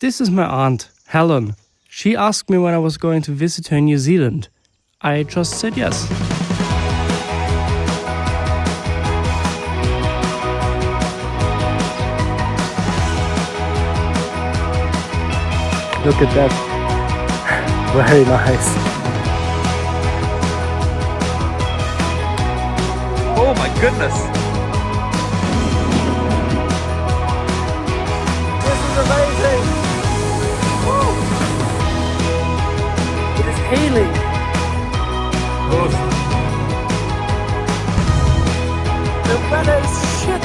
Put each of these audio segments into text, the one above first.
This is my aunt, Helen. She asked me when I was going to visit her in New Zealand. I just said yes. Look at that. Very nice. Oh my goodness! This is amazing! Woo. It is hailing. The weather is shit.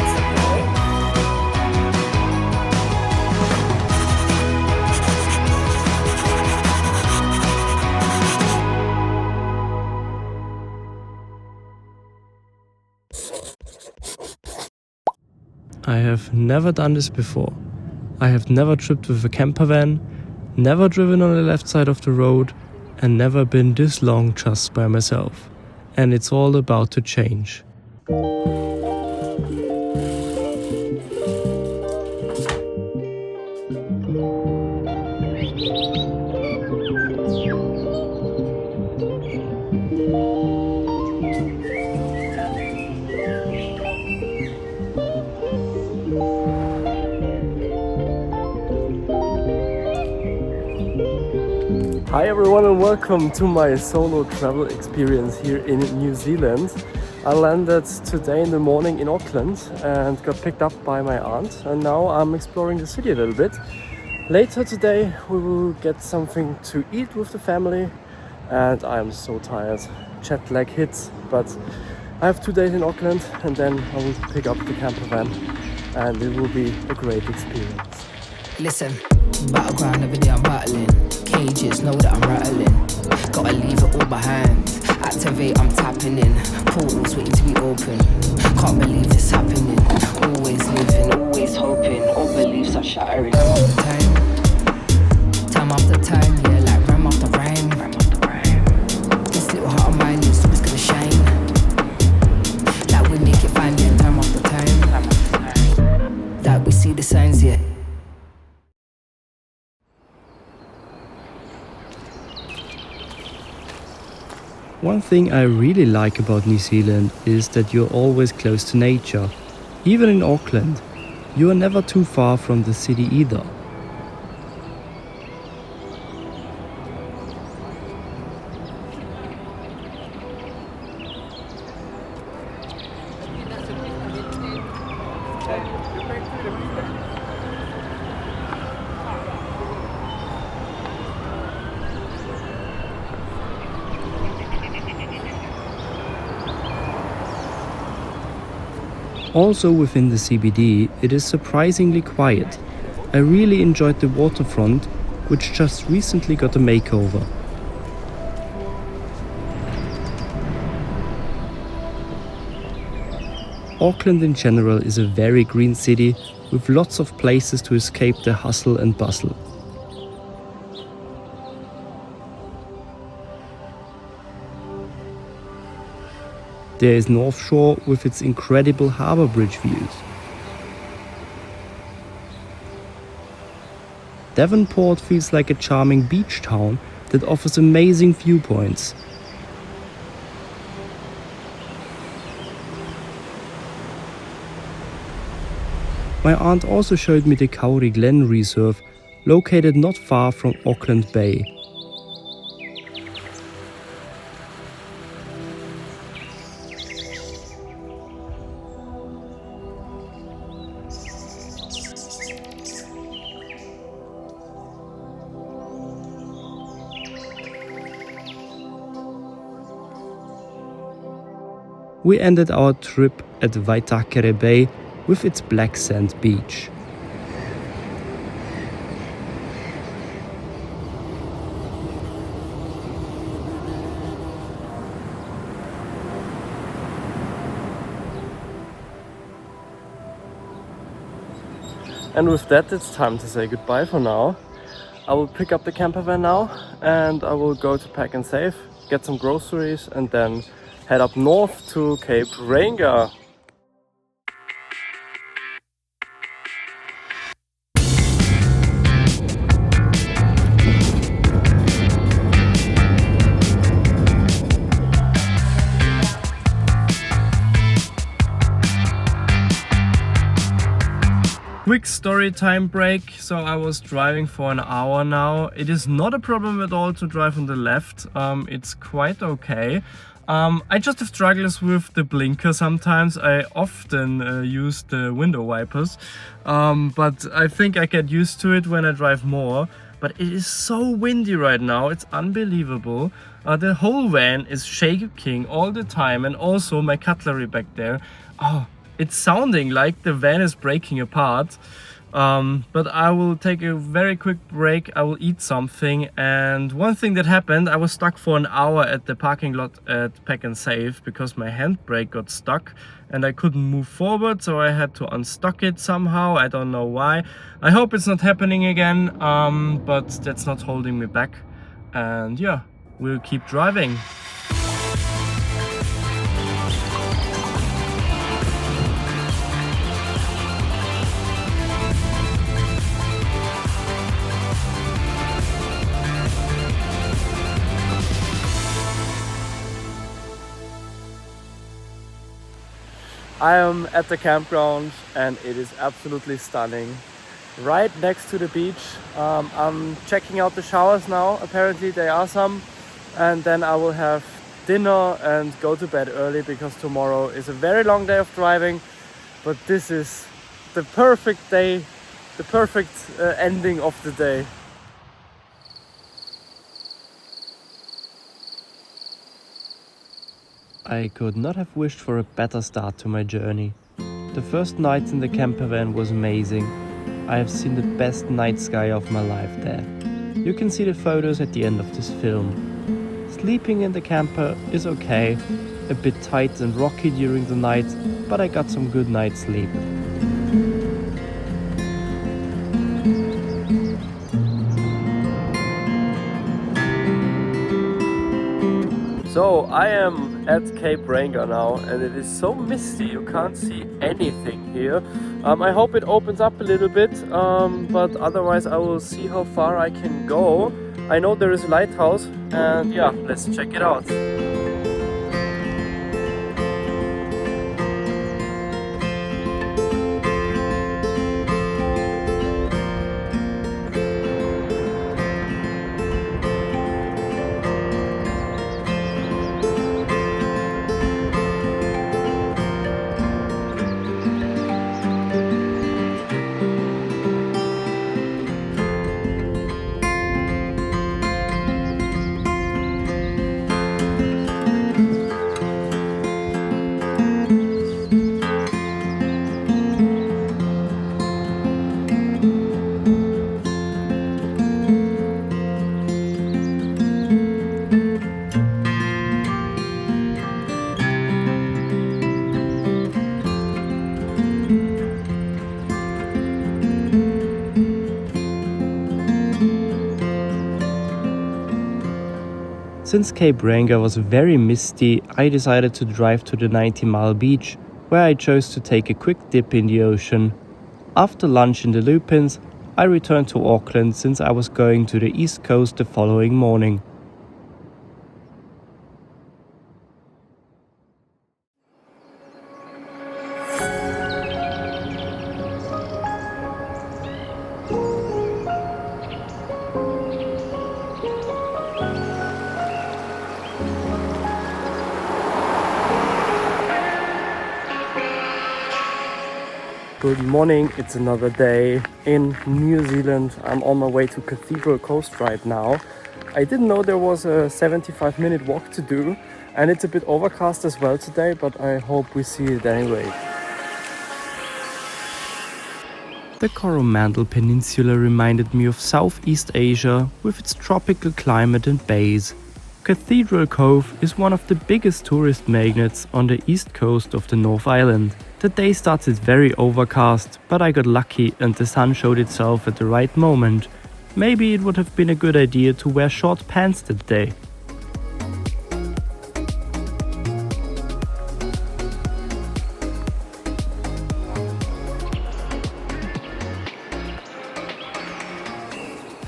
I have never done this before. I have never tripped with a campervan, never driven on the left side of the road, and never been this long just by myself. And it's all about to change. Hi everyone and welcome to my solo travel experience here in New Zealand. I landed today in the morning in Auckland and got picked up by my aunt, and now I'm exploring the city a little bit. Later today we will get something to eat with the family, and I am so tired. Jet lag hits, but I have 2 days in Auckland and then I will pick up the campervan and it will be a great experience. Listen, battleground every day I'm battling. Cages know that I'm rattling. Gotta leave it all behind. Activate, I'm tapping in. Portals waiting to be open. Can't believe this happening. Always living, always hoping. All beliefs are shattering. Time after time, yeah, like rhyme after rhyme. This little heart of mine is always gonna shine. Like we make it fine, yeah, time after time. That we see the signs, yeah. One thing I really like about New Zealand is that you're always close to nature. Even in Auckland, you are never too far from the city either. Also within the CBD, it is surprisingly quiet. I really enjoyed the waterfront, which just recently got a makeover. Auckland in general is a very green city with lots of places to escape the hustle and bustle. There is North Shore with its incredible harbour bridge views. Devonport feels like a charming beach town that offers amazing viewpoints. My aunt also showed me the Kauri Glen Reserve, located not far from Auckland Bay. We ended our trip at Waitakere Bay with its black sand beach. And with that, it's time to say goodbye for now. I will pick up the campervan now and I will go to Pack and Save, get some groceries and then head up north to Cape Reinga. quick story time break. So I was driving for an hour now. It is not a problem at all to drive on the left. It's quite okay. I just have struggles with the blinker sometimes. I often use the window wipers, but I think I get used to it when I drive more. But it is so windy right now, it's unbelievable. The whole van is shaking all the time, and also my cutlery back there. Oh, it's sounding like the van is breaking apart. But I will take a very quick break. I will eat something. And one thing that happened, I was stuck for an hour at the parking lot at Pack and Save because my handbrake got stuck and I couldn't move forward, so I had to unstuck it somehow. I don't know why. I hope it's not happening again, but that's not holding me back. And yeah, we'll keep driving. I am at the campground and it is absolutely stunning. Right next to the beach. I'm checking out the showers now. Apparently there are some. And then I will have dinner and go to bed early because tomorrow is a very long day of driving. But this is the perfect day, the perfect ending of the day. I could not have wished for a better start to my journey. The first night in the campervan was amazing. I have seen the best night sky of my life there. You can see the photos at the end of this film. Sleeping in the camper is okay, a bit tight and rocky during the night, but I got some good night's sleep. So I am at Cape Reinga now and it is so misty, you can't see anything here. I hope it opens up a little bit, but otherwise I will see how far I can go. I know there is a lighthouse and yeah, let's check it out. Since Cape Reinga was very misty, I decided to drive to the 90-mile beach, where I chose to take a quick dip in the ocean. After lunch in the Lupins, I returned to Auckland since I was going to the east coast the following morning. Good morning, it's another day in New Zealand. I'm on my way to Cathedral Coast right now. I didn't know there was a 75-minute walk to do, and it's a bit overcast as well today, but I hope we see it anyway. The Coromandel Peninsula reminded me of Southeast Asia with its tropical climate and bays. Cathedral Cove is one of the biggest tourist magnets on the east coast of the North Island. The day started very overcast, but I got lucky and the sun showed itself at the right moment. Maybe it would have been a good idea to wear short pants that day.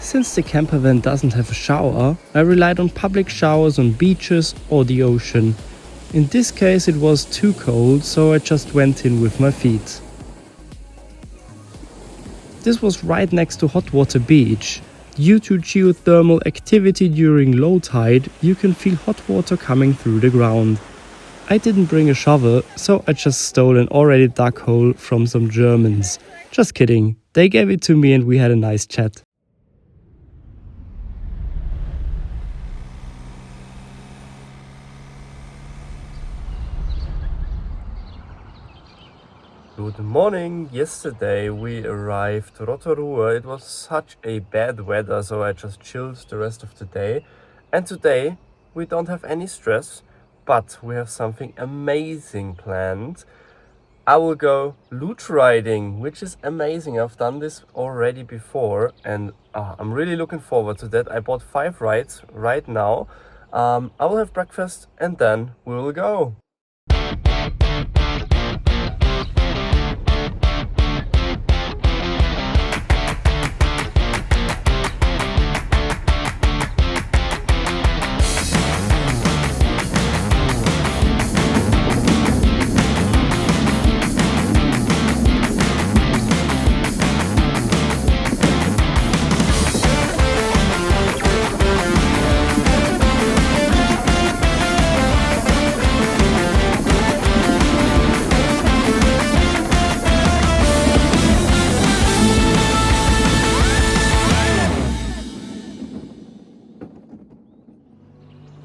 Since the campervan doesn't have a shower, I relied on public showers on beaches or the ocean. In this case it was too cold, so I just went in with my feet. this was right next to Hot Water Beach. Due to geothermal activity during low tide, you can feel hot water coming through the ground. I didn't bring a shovel, so I just stole an already dug hole from some Germans. Just kidding, they gave it to me and we had a nice chat. Good morning! Yesterday we arrived to Rotorua. It was such a bad weather, so I just chilled the rest of the day. And today we don't have any stress, but we have something amazing planned. I will go luge riding, which is amazing. I've done this already before and I'm really looking forward to that. I bought 5 rides right now. I will have breakfast and then we will go.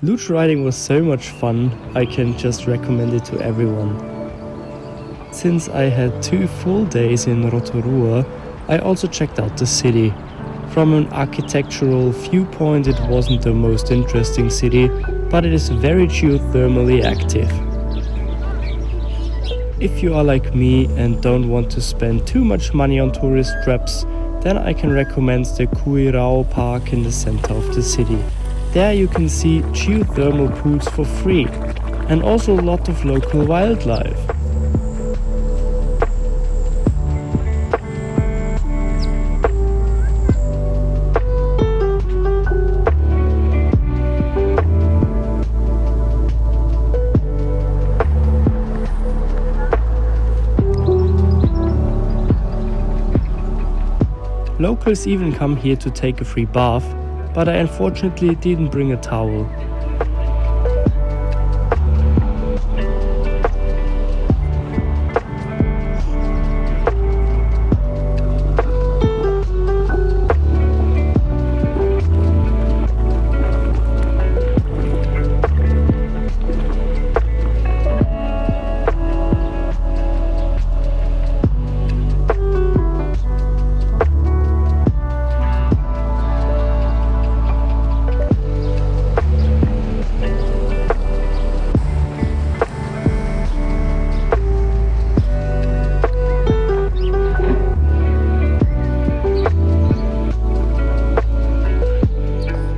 Luge riding was so much fun, I can just recommend it to everyone. Since I had 2 full days in Rotorua, I also checked out the city. From an architectural viewpoint, it wasn't the most interesting city, but it is very geothermally active. If you are like me and don't want to spend too much money on tourist traps, then I can recommend the Tongariro Park in the center of the city. There you can see geothermal pools for free and also a lot of local wildlife. Locals even come here to take a free bath, but I unfortunately didn't bring a towel.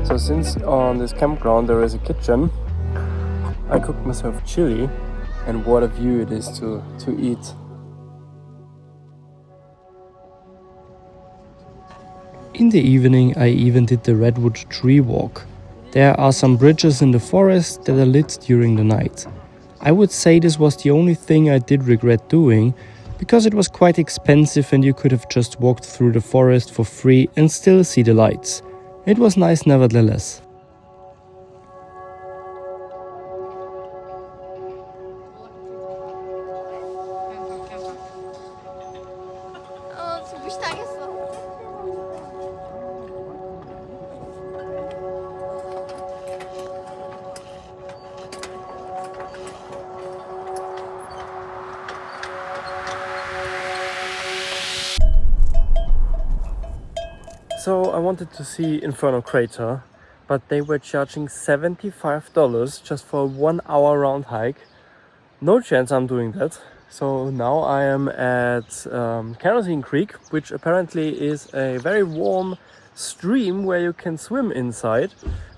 So since on this campground there is a kitchen, I cooked myself chili, and what a view it is to eat. In the evening I even did the redwood tree walk. There are some bridges in the forest that are lit during the night. I would say this was the only thing I did regret doing, because it was quite expensive and you could have just walked through the forest for free and still see the lights. It was nice nevertheless. So I wanted to see Inferno Crater, but they were charging $75 just for a 1 hour round hike. No chance I'm doing that. So now I am at Kerosene Creek, which apparently is a very warm stream where you can swim inside.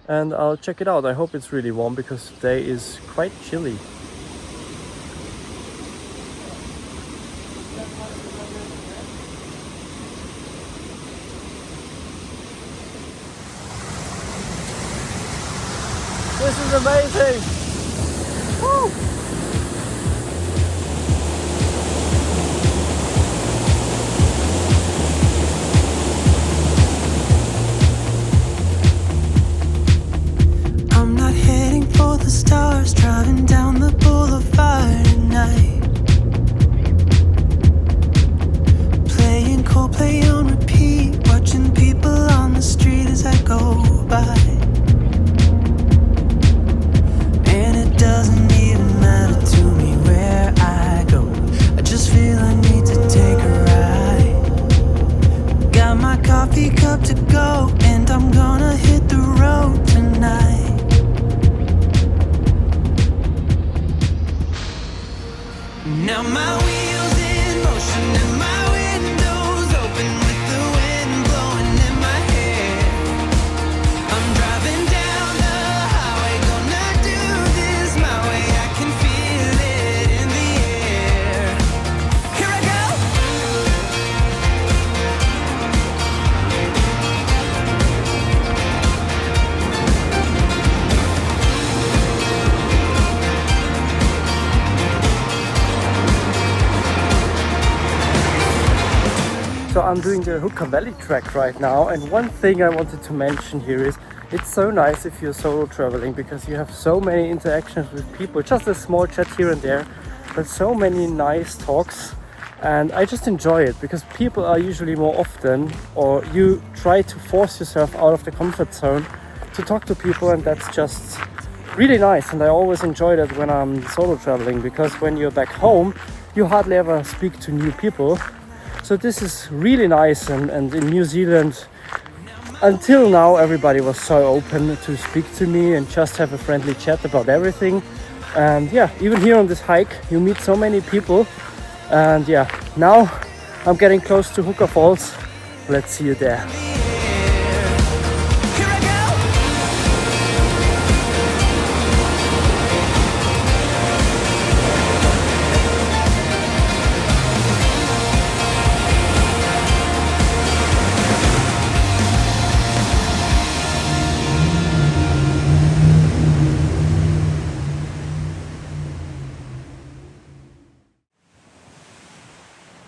And I'll check it out. I hope it's really warm because today is quite chilly. This is amazing! Woo! I'm doing the Huka Valley Trek right now, and one thing I wanted to mention here is it's so nice if you're solo traveling because you have so many interactions with people, just a small chat here and there, but so many nice talks. And I just enjoy it because people are usually more often, or you try to force yourself out of the comfort zone to talk to people, and that's just really nice. And I always enjoy that when I'm solo traveling, because when you're back home you hardly ever speak to new people. So this is really nice, and in New Zealand until now everybody was so open to speak to me and just have a friendly chat about everything. And yeah, even here on this hike you meet so many people. And yeah, now I'm getting close to Huka Falls. Let's see you there.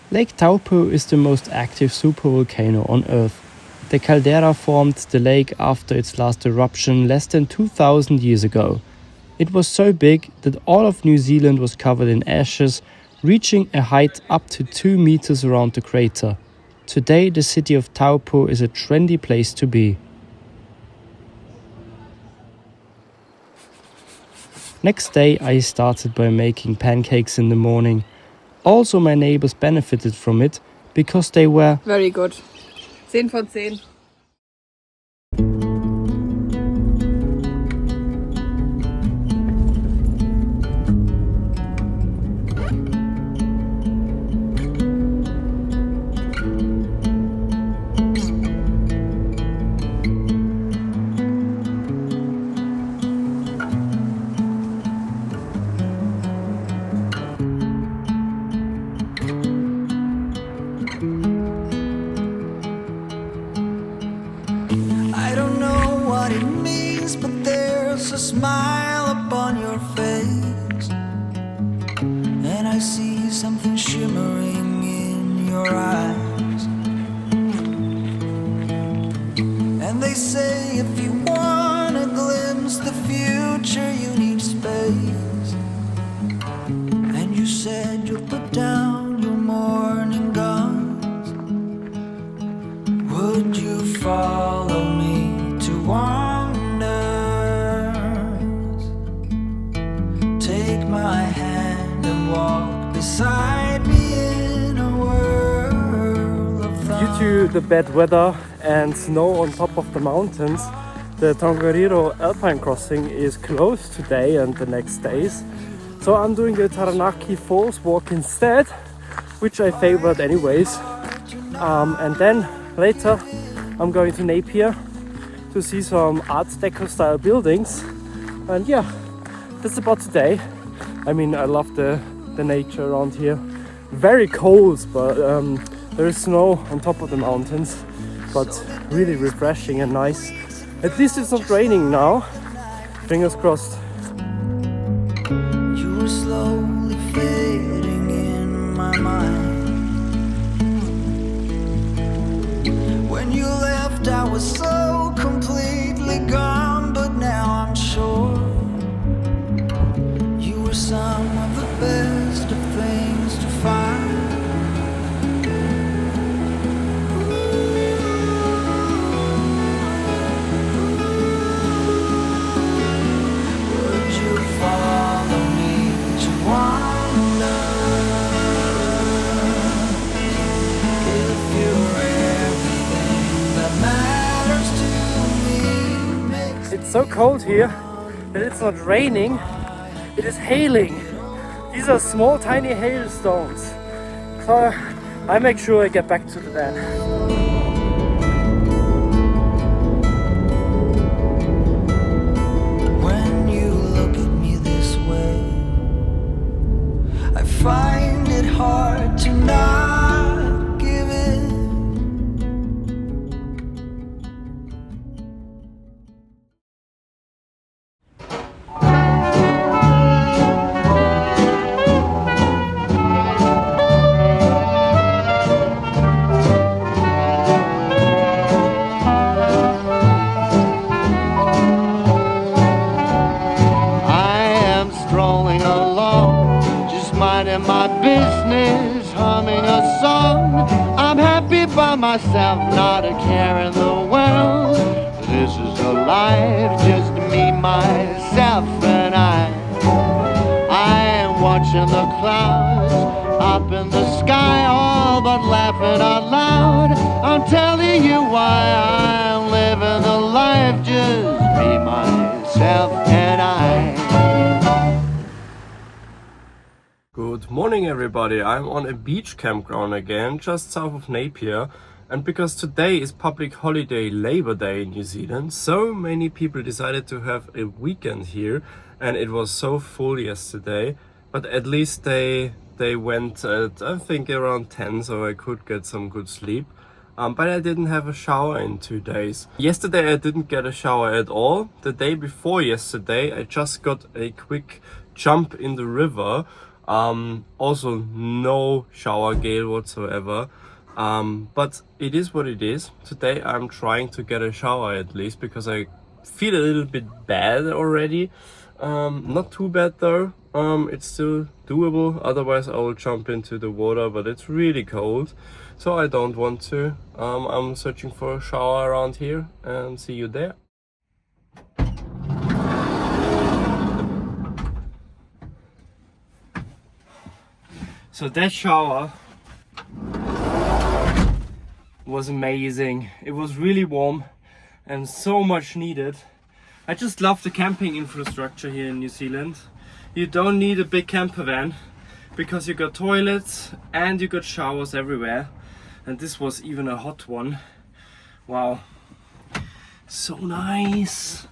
Lake Taupo is the most active supervolcano on Earth. The caldera formed the lake after its last eruption less than 2,000 years ago. It was so big that all of New Zealand was covered in ashes, reaching a height up to 2 meters around the crater. Today, the city of Taupo is a trendy place to be. Next day, I started by making pancakes in the morning. Also, my neighbors benefited from it because they were very good. 10 von 10. Smile upon your face, and I see something shimmering in your eyes. And they say if you want to glimpse the future, you need space. And you said you'll put down your morning guns. Would you follow me to wander? My hand and walk beside me in a world of thought. Due to the bad weather and snow on top of the mountains, the Tongariro Alpine crossing is closed today and the next days. So I'm doing the Taranaki Falls walk instead, which I favored anyways. And then later I'm going to Napier to see some Art Deco style buildings. And yeah, that's about today. I mean, I love the nature around here. Very cold, but there is snow on top of the mountains, but really refreshing and nice. At least it's not raining now. Fingers crossed. You were slowly fading in my mind. When you left, I was so completely gone, but now I'm sure some of the best of things to find. Would you follow me to wander? If you're everything that matters to me. It's so cold here that it's not raining. It is hailing. These are small, tiny hailstones. So I make sure I get back to the van. When you look at me this way, I find it hard to not give in. myself, not a care in the world. This is a life, just me, myself, and I am watching the clouds up in the sky, all but laughing out loud. I'm telling you why I'm living the life, just me, myself, and I. Good morning everybody, I'm on a beach campground again, just south of Napier. And because today is public holiday Labor Day in New Zealand, so many people decided to have a weekend here, and it was so full yesterday. But at least they went at, I think, around 10, so I could get some good sleep. But I didn't have a shower in 2 days. Yesterday I didn't get a shower at all. The day before yesterday I just got a quick jump in the river. Also no shower gel whatsoever. But it is what it is. Today I'm trying to get a shower at least because I feel a little bit bad already. Not too bad though. It's still doable. Otherwise I will jump into the water, but it's really cold, so I don't want to. I'm searching for a shower around here and see you there. So that shower was amazing. It was really warm and so much needed. I just love the camping infrastructure here in New Zealand. You don't need a big camper van because you got toilets and you got showers everywhere. And this was even a hot one. Wow, so nice.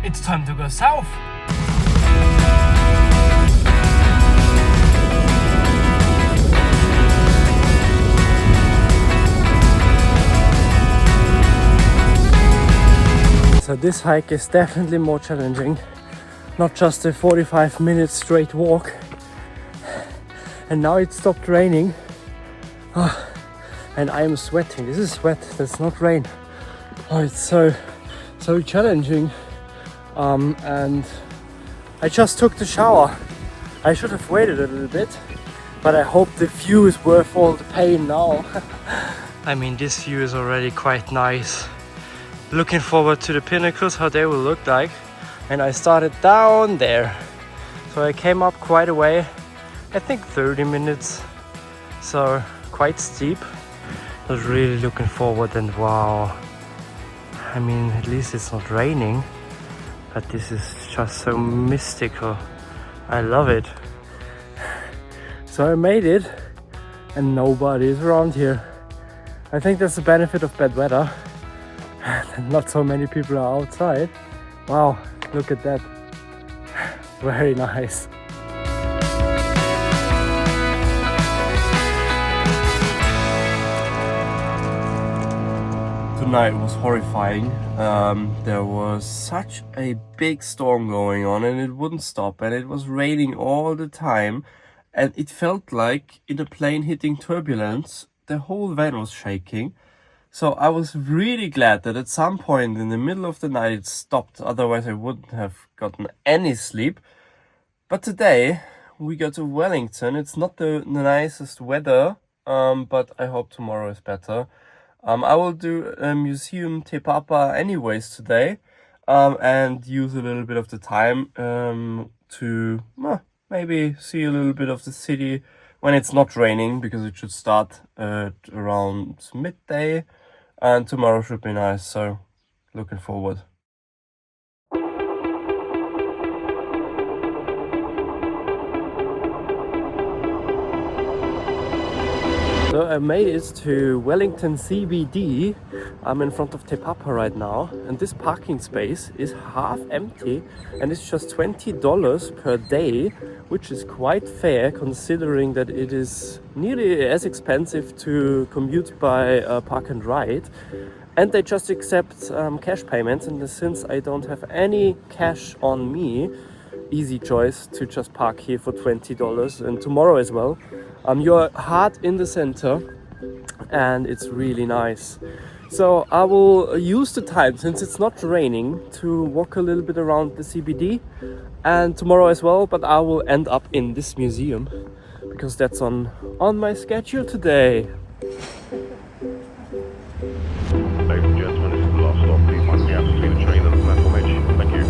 It's time to go south. So this hike is definitely more challenging. Not just a 45-minute straight walk. And now it stopped raining. Oh, and I am sweating. This is sweat, that's not rain. Oh, it's so challenging. And I just took the shower. I should have waited a little bit, but I hope the view is worth all the pain now. I mean, this view is already quite nice. Looking forward to the pinnacles, how they will look like. And I started down there. So I came up quite a way, I think 30 minutes. So quite steep. I was really looking forward, and wow. I mean, at least it's not raining. But this is just so mystical. I love it. So I made it and nobody is around here. I think that's the benefit of bad weather. Not so many people are outside. Wow, look at that. Very nice. Tonight was horrifying. There was such a big storm going on and it wouldn't stop, and it was raining all the time, and it felt like in a plane hitting turbulence. The whole van was shaking. So I was really glad that at some point in the middle of the night it stopped, otherwise I wouldn't have gotten any sleep. But today we got to Wellington. It's not the nicest weather, but I hope tomorrow is better. I will do a museum te papa anyways today, and use a little bit of the time to maybe see a little bit of the city when it's not raining, because it should start at around midday, and tomorrow should be nice, so looking forward. So I made it to Wellington CBD. I'm in front of Te Papa right now, and this parking space is half empty and it's just $20 per day, which is quite fair considering that it is nearly as expensive to commute by park and ride. and they just accept cash payments. And since I don't have any cash on me, easy choice to just park here for $20, and tomorrow as well. You're hard in the center and it's really nice. So I will use the time, since it's not raining, to walk a little bit around the CBD, and tomorrow as well, but I will end up in this museum because that's on my schedule today. Ladies and gentlemen, this is the last stop. Please find the gap between the train and the platform edge. Thank you.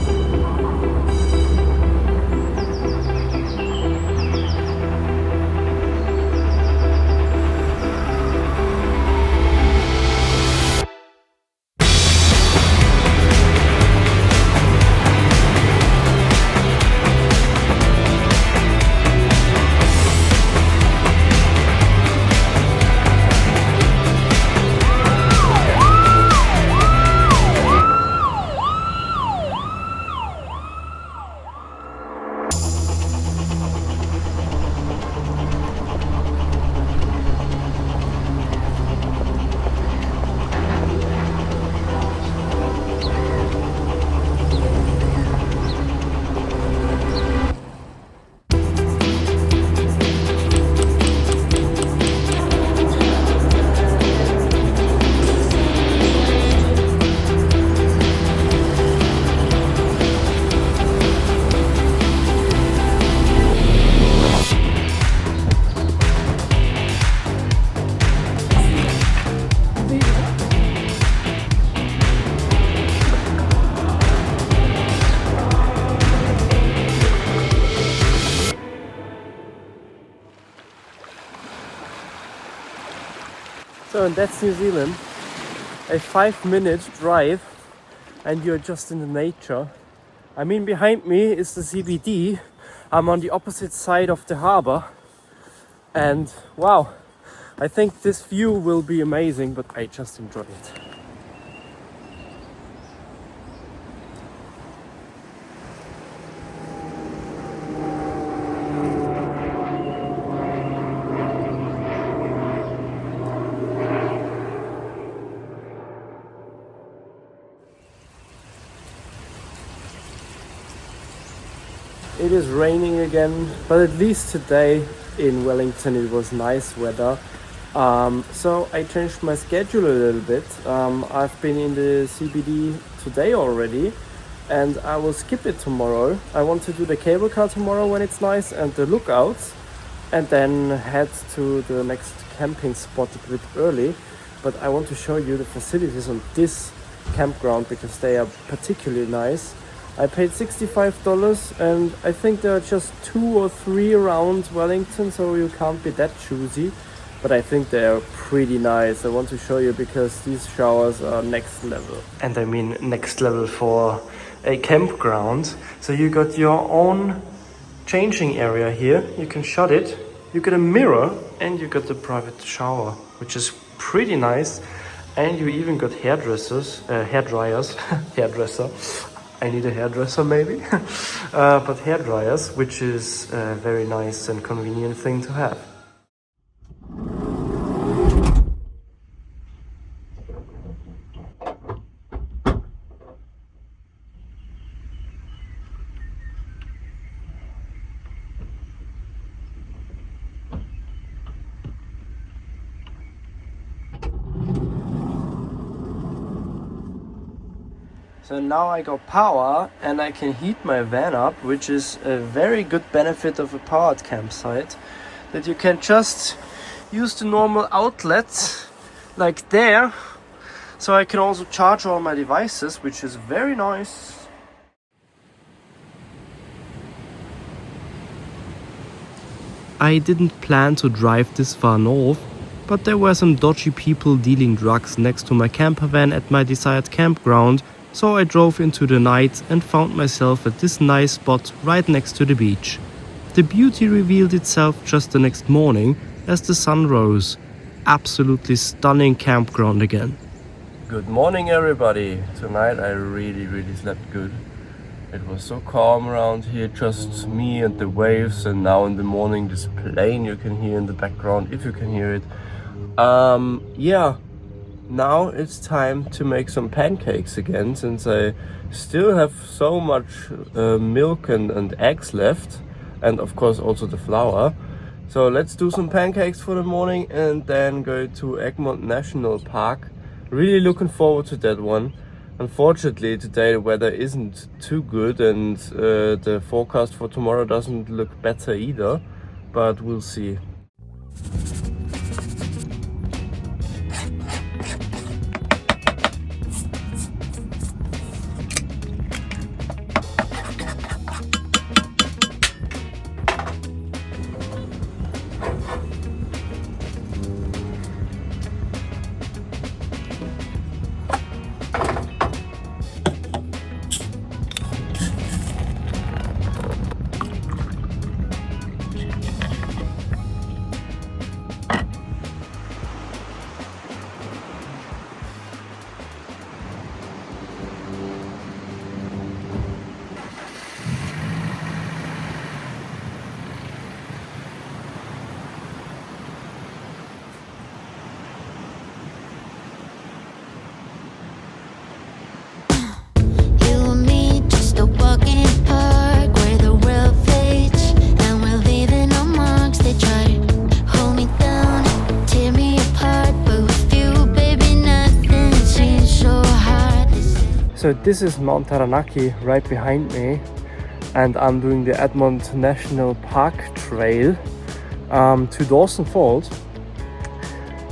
So, and that's New Zealand, a 5-minute drive, and you're just in the nature. I mean, behind me is the CBD. I'm on the opposite side of the harbor, and wow, I think this view will be amazing, but I just enjoy it. It is raining again, but at least today in Wellington it was nice weather. So I changed my schedule a little bit. I've been in the CBD today already, and I will skip it tomorrow. I want to do the cable car tomorrow when it's nice, and the lookouts, and then head to the next camping spot a bit early. But I want to show you the facilities on this campground because they are particularly nice. I paid $65, and I think there are just 2 or 3 around Wellington, so you can't be that choosy. But I think they are pretty nice. I want to show you because these showers are next level. And I mean next level for a campground. So you got your own changing area here. You can shut it. You get a mirror, and you got the private shower, which is pretty nice. And you even got hairdressers, hairdryers, hairdresser. I need a hairdresser maybe, but hairdryers, which is a very nice and convenient thing to have. So now I got power and I can heat my van up, which is a very good benefit of a powered campsite, that you can just use the normal outlets like there. So I can also charge all my devices, which is very nice. I didn't plan to drive this far north, but there were some dodgy people dealing drugs next to my campervan at my desired campground. So I drove into the night and found myself at this nice spot right next to the beach. The beauty revealed itself just the next morning as the sun rose. Absolutely stunning campground again. Good morning everybody. Tonight I really slept good. It was so calm around here, just me and the waves, and now in the morning this plane you can hear in the background, if you can hear it. Yeah. now it's time to make some pancakes again, since I still have so much milk and eggs left, and of course also the flour. So let's do some pancakes for the morning and then go to Egmont National Park. Really looking forward to that one. Unfortunately today the weather isn't too good, and the forecast for tomorrow doesn't look better either, but we'll see. So this is Mount Taranaki right behind me, and I'm doing the Egmont National Park trail to Dawson Falls.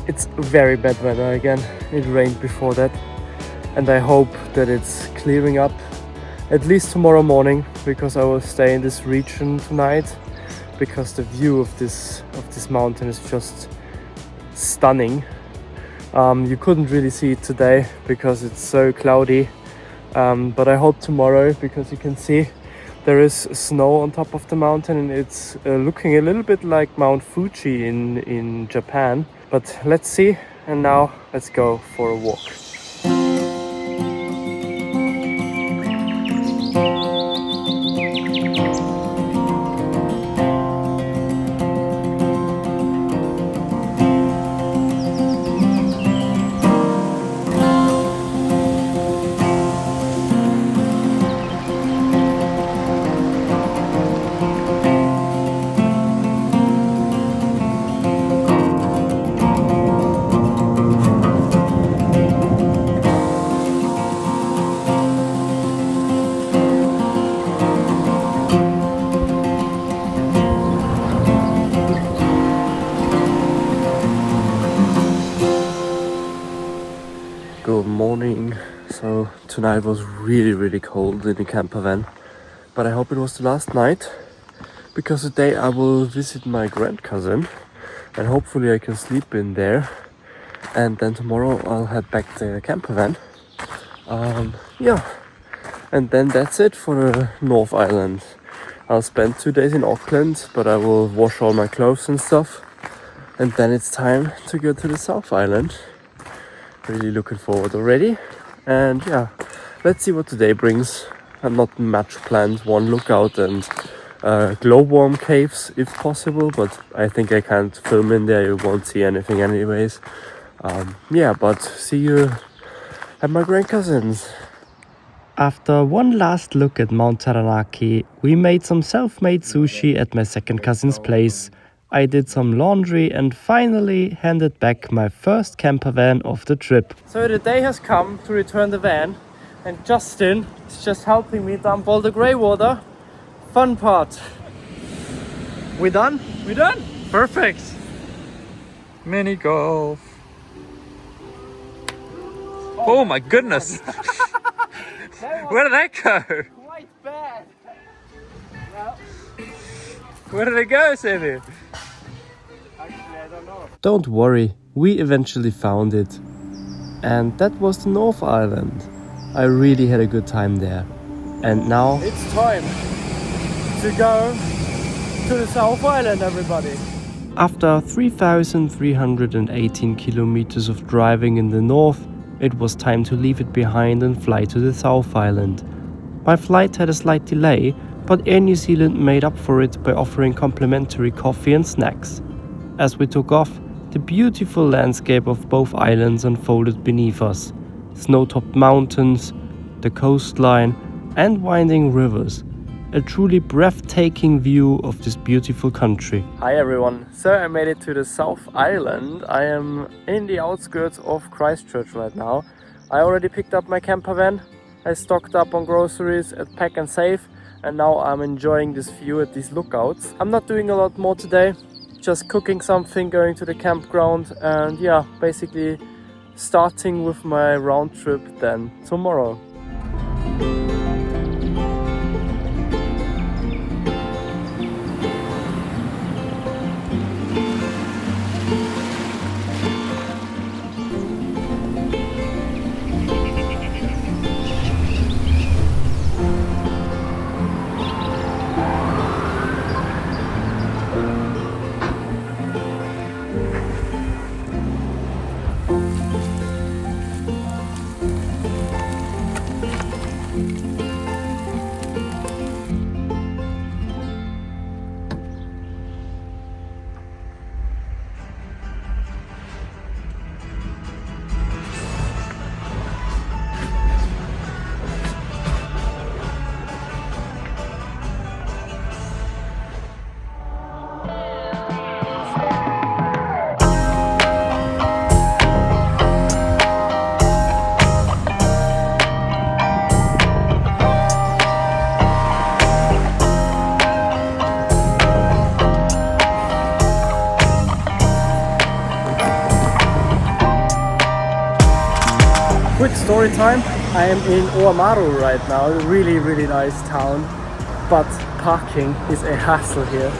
It's very bad weather again. It rained before that, and I hope that it's clearing up at least tomorrow morning, because I will stay in this region tonight, because the view of this mountain is just stunning. You couldn't really see it today because it's so cloudy. But I hope tomorrow, because you can see there is snow on top of the mountain, and it's looking a little bit like Mount Fuji in Japan. But let's see, and now let's go for a walk. Good morning. So tonight was really cold in the campervan, but I hope it was the last night, because today I will visit my grand cousin and hopefully I can sleep in there, and then tomorrow I'll head back to the campervan. Yeah, and then that's it for the North Island. I'll spend 2 days in Auckland, but I will wash all my clothes and stuff, and then it's time to go to the South Island. Really looking forward already, and yeah, let's see what today brings. I'm not much planned. One lookout and glowworm caves if possible, but I think I can't film in there. You won't see anything anyways. Yeah, but see you at my grand cousin's. After one last look at Mount Taranaki, we made some self-made sushi at my second cousin's place. I did some laundry and finally handed back my first camper van of the trip. So the day has come to return the van, and Justin is just helping me dump all the grey water. Fun part. We done? We done? Perfect. Mini golf. Oh my goodness. Where did that go? Quite bad. Where did it go, Sammy? Don't worry, we eventually found it. And that was the North Island. I really had a good time there. And now it's time to go to the South Island, everybody. After 3,318 kilometers of driving in the north, it was time to leave it behind and fly to the South Island. My flight had a slight delay, but Air New Zealand made up for it by offering complimentary coffee and snacks. As we took off, The beautiful landscape of both islands unfolded beneath us. Snow-topped mountains, the coastline, and winding rivers. A truly breathtaking view of this beautiful country. Hi everyone, so I made it to the South Island. I am in the outskirts of Christchurch right now. I already picked up my campervan. I stocked up on groceries at Pack and Save, and now I'm enjoying this view at these lookouts. I'm not doing a lot more today, just cooking something, going to the campground, and yeah, basically starting with my round trip then tomorrow. Quick story time. I am in Oamaru right now, a really nice town, but parking is a hassle here.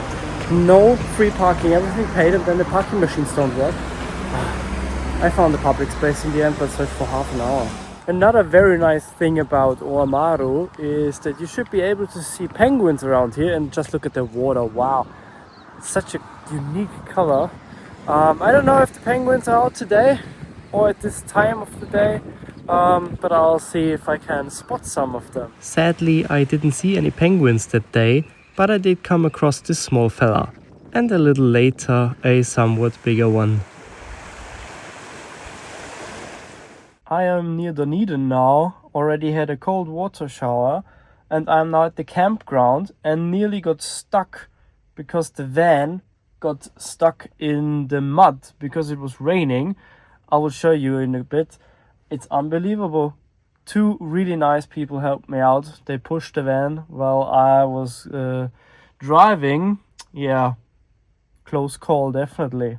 No free parking, everything paid, and then the parking machines don't work. I found a public space in the end, but searched for half an hour. Another very nice thing about Oamaru is that you should be able to see penguins around here, and just look at the water. Wow, it's such a unique color. I don't know if the penguins are out today or at this time of the day. But I'll see if I can spot some of them. Sadly, I didn't see any penguins that day, but I did come across this small fella. And a little later, a somewhat bigger one. I am near Dunedin now, already had a cold water shower, and I'm now at the campground and nearly got stuck because the van got stuck in the mud because it was raining. I will show you in a bit. It's unbelievable. Two really nice people helped me out. They pushed the van while I was driving. Yeah, close call, definitely.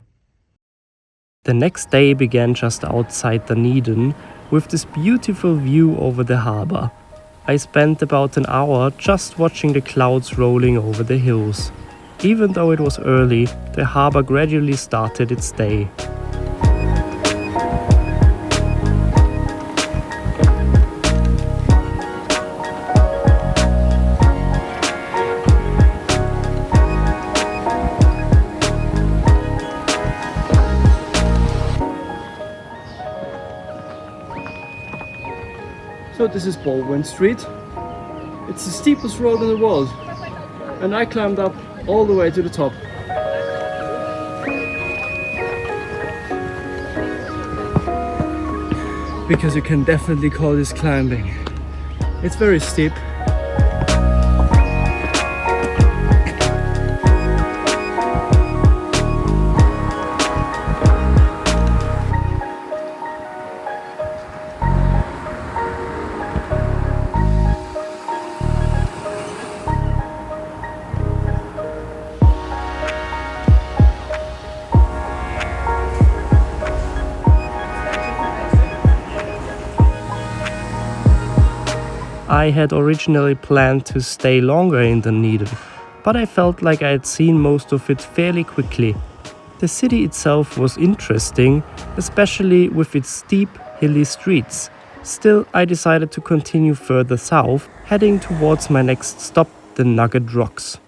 The next day began just outside Dunedin with this beautiful view over the harbour. I spent about an hour just watching the clouds rolling over the hills. Even though it was early, the harbour gradually started its day. So this is Baldwin Street. It's the steepest road in the world, and I climbed up all the way to the top. Because you can definitely call this climbing. It's very steep. I had originally planned to stay longer in Dunedin, but I felt like I had seen most of it fairly quickly. The city itself was interesting, especially with its steep, hilly streets. Still, I decided to continue further south, heading towards my next stop, the Nugget Rocks.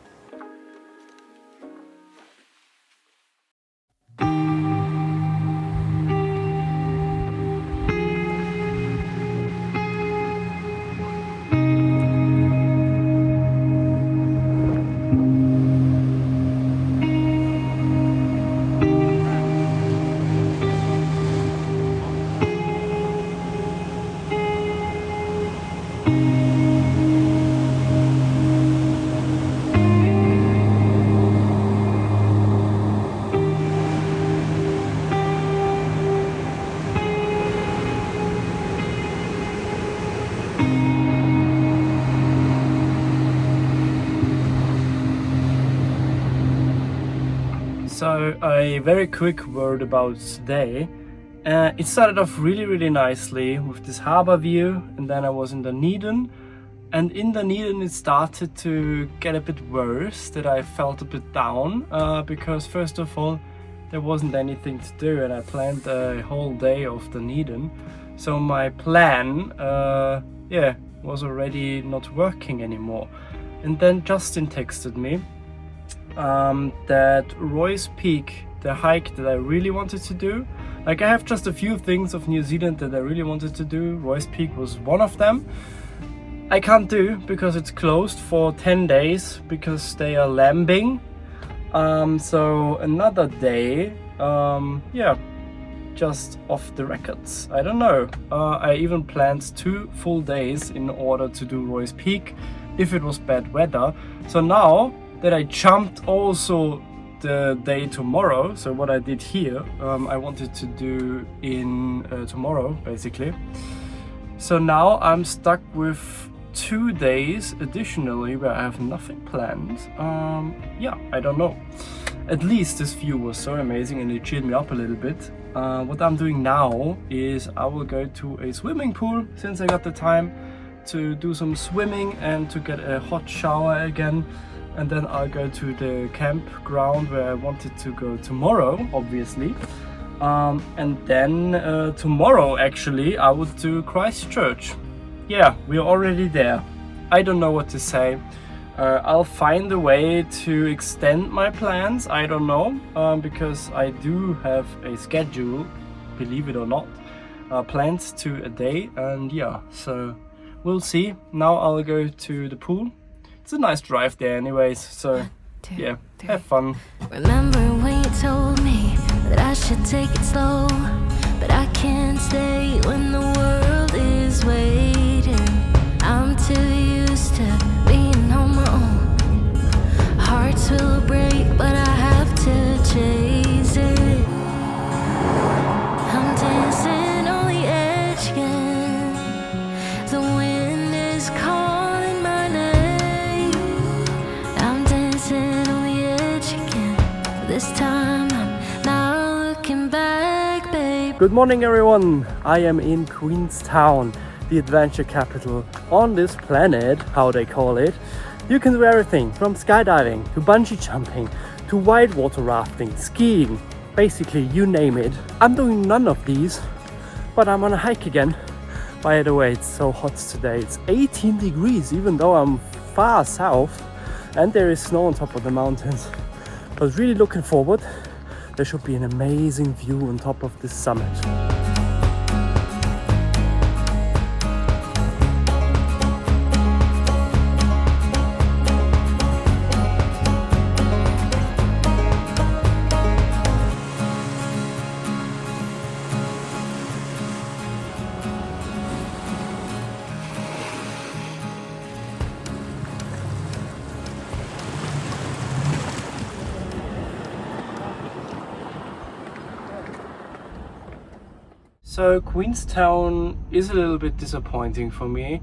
So a very quick word about today. It started off really nicely with this harbor view, and then I was in Dunedin. And in Dunedin it started to get a bit worse, that I felt a bit down because first of all there wasn't anything to do and I planned a whole day of Dunedin. So my plan was already not working anymore. And then Justin texted me that Roy's Peak, the hike that I really wanted to do, like I have just a few things of New Zealand that I really wanted to do. Roy's Peak was one of them. I can't do because it's closed for 10 days because they are lambing. So another day, just off the records. I don't know. I even planned 2 full days in order to do Roy's Peak if it was bad weather. So now that I jumped also the day tomorrow, so what I did here, I wanted to do in tomorrow basically. So now I'm stuck with 2 days additionally where I have nothing planned. I don't know. At least this view was so amazing and it cheered me up a little bit. What I'm doing now is I will go to a swimming pool since I got the time to do some swimming and to get a hot shower again. And then I'll go to the campground where I wanted to go tomorrow, obviously. And then tomorrow actually I would do Christchurch. Yeah, we're already there. I don't know what to say. I'll find a way to extend my plans, I don't know, because I do have a schedule, believe it or not, planned to a day, and yeah, so we'll see. Now I'll go to the pool. It's a nice drive there anyways, so yeah, have fun. Remember when you told me that I should take it slow, but I can't stay when the world is waiting. I'm too used to being on my own. Hearts will break, but I have to chase it. I'm dancing on the edge again. The wind is calling my name. I'm dancing on the edge again. This time I'm not looking back, babe. Good morning everyone. I am in Queenstown, the adventure capital on this planet, how they call it. You can do everything from skydiving to bungee jumping to whitewater rafting, skiing, basically you name it. I'm doing none of these, but I'm on a hike again. By the way, it's so hot today. It's 18 degrees even though I'm far south and there is snow on top of the mountains. I was really looking forward. There should be an amazing view on top of this summit. So Queenstown is a little bit disappointing for me.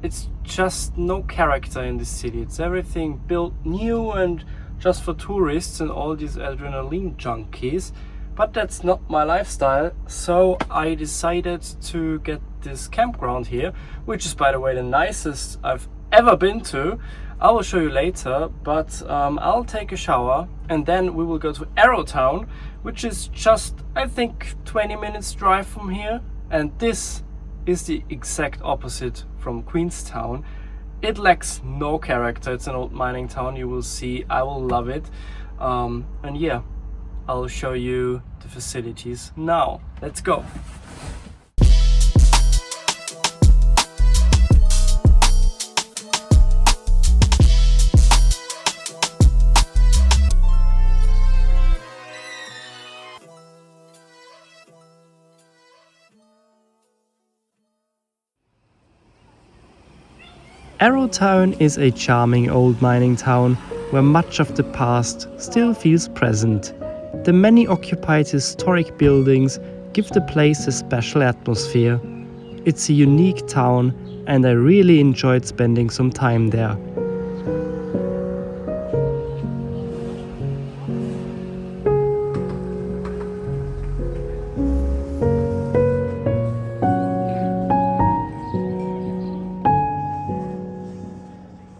It's just no character in this city. It's everything built new and just for tourists and all these adrenaline junkies. But that's not my lifestyle, so I decided to get this campground here, which is by the way the nicest I've ever been to. I will show you later, but I'll take a shower and then we will go to Arrowtown, which is just, I think, 20 minutes drive from here. And this is the exact opposite from Queenstown. It lacks no character. It's an old mining town, you will see. I will love it. And yeah, I'll show you the facilities now. Let's go. Arrowtown is a charming old mining town where much of the past still feels present. The many occupied historic buildings give the place a special atmosphere. It's a unique town and I really enjoyed spending some time there.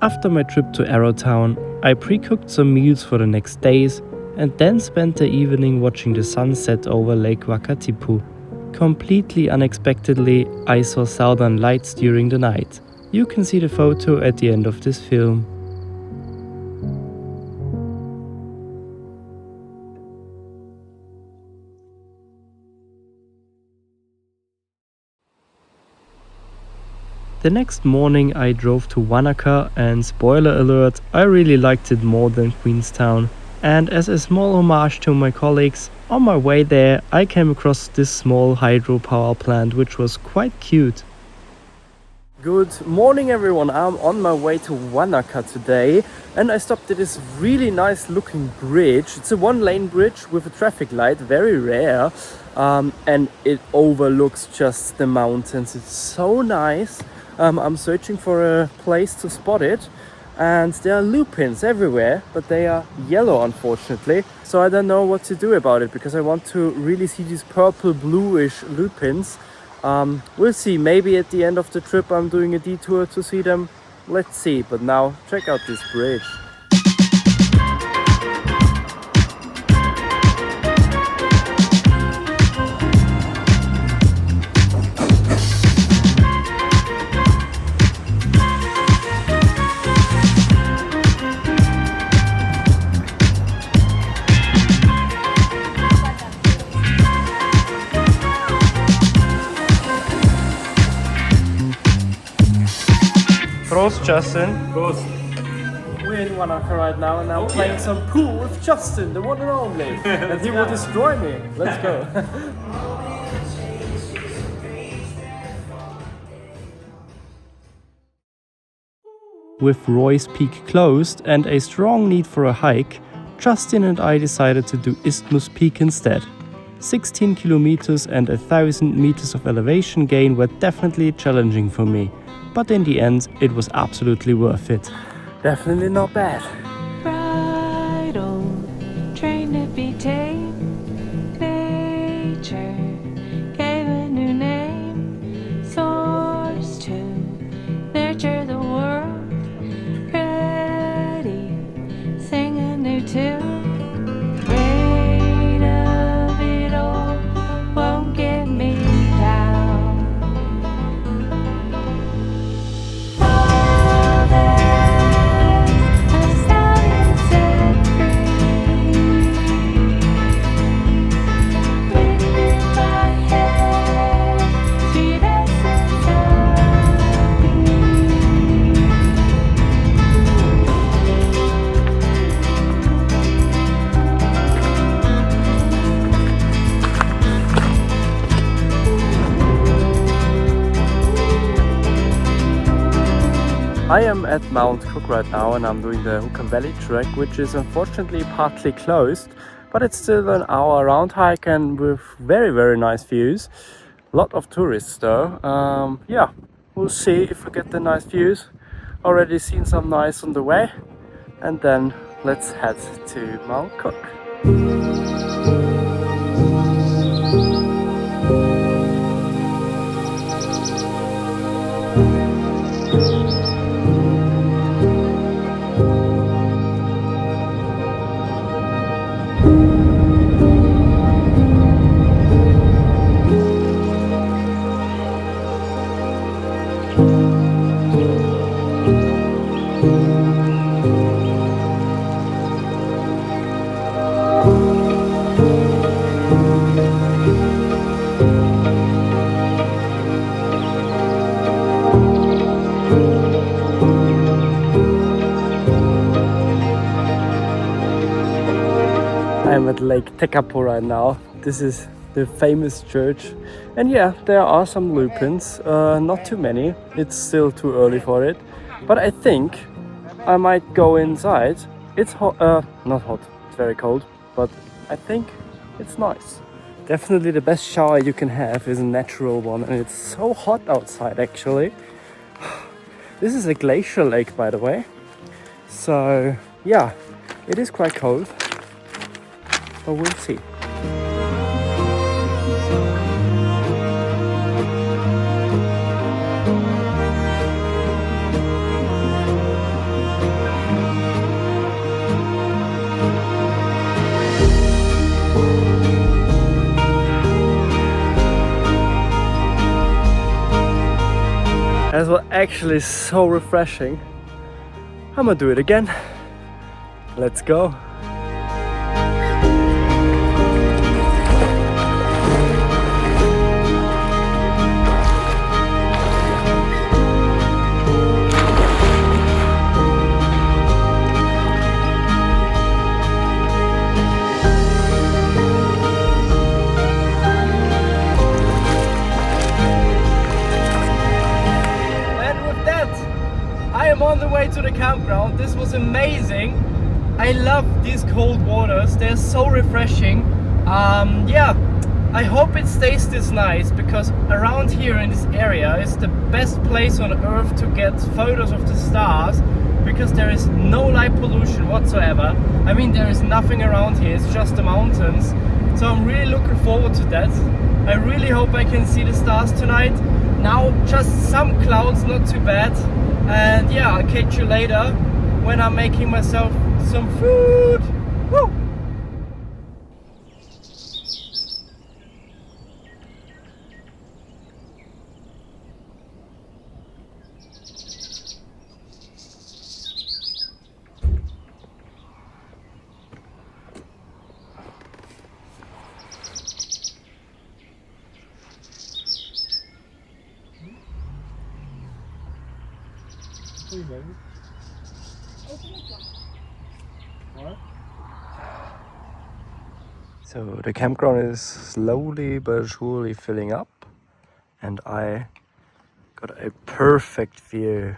After my trip to Arrowtown, I pre-cooked some meals for the next days and then spent the evening watching the sunset over Lake Wakatipu. Completely unexpectedly, I saw southern lights during the night. You can see the photo at the end of this film. The next morning I drove to Wanaka, and spoiler alert, I really liked it more than Queenstown. And as a small homage to my colleagues, on my way there I came across this small hydropower plant which was quite cute. Good morning everyone, I'm on my way to Wanaka today and I stopped at this really nice looking bridge. It's a one-lane bridge with a traffic light, very rare, and it overlooks just the mountains. It's so nice. I'm searching for a place to spot it. And there are lupins everywhere, but they are yellow unfortunately. So I don't know what to do about it because I want to really see these purple bluish lupins. We'll see, maybe at the end of the trip I'm doing a detour to see them. Let's see, but now check out this bridge. Prost, Justin. Prost. We're in Wanaka right now and I'm playing some pool with Justin, the one and only. And he will destroy me. Let's go. With Roy's Peak closed and a strong need for a hike, Justin and I decided to do Isthmus Peak instead. 16 kilometers and 1,000 meters of elevation gain were definitely challenging for me. But in the end, it was absolutely worth it. Definitely not bad. Bridle, trained to be tame. Nature gave a new name. Source to nurture the world. Ready, sing a new tune. Weight of it all won't get me down. I am at Mount Cook right now and I'm doing the Huka Valley trek, which is unfortunately partly closed, but it's still an hour round hike and with very nice views. A lot of tourists though. Yeah, we'll see if we get the nice views. Already seen some nice on the way, and then let's head to Mount Cook. I'm at Lake Tekapo right now. This is the famous church. And yeah, there are some lupins, not too many. It's still too early for it. But I think I might go inside. It's hot, not hot, it's very cold, but I think it's nice. Definitely the best shower you can have is a natural one, and it's so hot outside actually. This is a glacial lake, by the way. So yeah, it is quite cold. But we'll see. as well actually so refreshing. I'm gonna do it again. Let's go. On the way to the campground. This was amazing. I love these cold waters, they're so refreshing. Yeah, I hope it stays this nice, because around here in this area is the best place on earth to get photos of the stars, because there is no light pollution whatsoever. I mean, there is nothing around here, it's just the mountains. So I'm really looking forward to that. I really hope I can see the stars tonight. Now just some clouds, not too bad. And yeah, I'll catch you later when I'm making myself some food. Woo! So the campground is slowly but surely filling up, and I got a perfect view.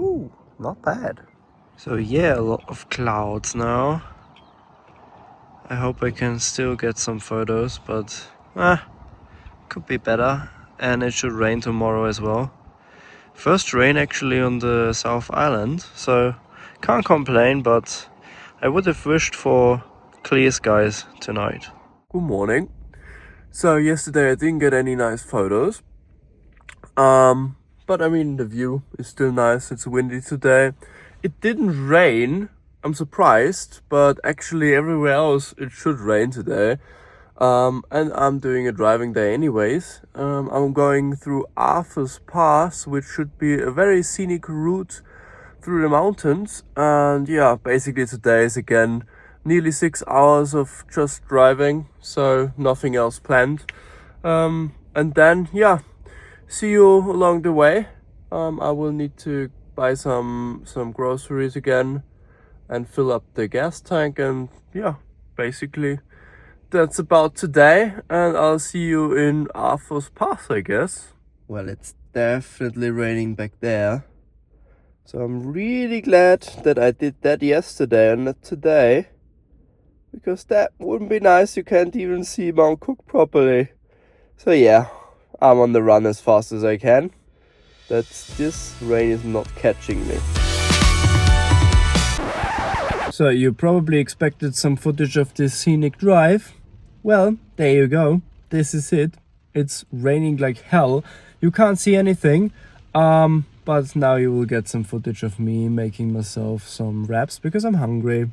Ooh, not bad. So yeah, a lot of clouds now. I hope I can still get some photos, but could be better. And it should rain tomorrow as well. First rain actually on the South Island, so can't complain, but I would have wished for clear skies tonight. Good morning. So yesterday I didn't get any nice photos, but I mean the view is still nice. It's windy today. It didn't rain, I'm surprised, but actually everywhere else it should rain today. And I'm doing a driving day anyways. I'm going through Arthur's Pass, which should be a very scenic route through the mountains. And yeah, basically today is again nearly 6 hours of just driving, so nothing else planned. And then yeah, see you along the way. I will need to buy some groceries again and fill up the gas tank, and yeah, basically that's about today, and I'll see you in Arthur's Pass, I guess. Well, it's definitely raining back there, so I'm really glad that I did that yesterday and not today, because that wouldn't be nice. You can't even see Mount Cook properly. So yeah, I'm on the run as fast as I can, that this rain is not catching me. So you probably expected some footage of this scenic drive. Well, there you go. This is it. It's raining like hell. You can't see anything. But now you will get some footage of me making myself some wraps because I'm hungry.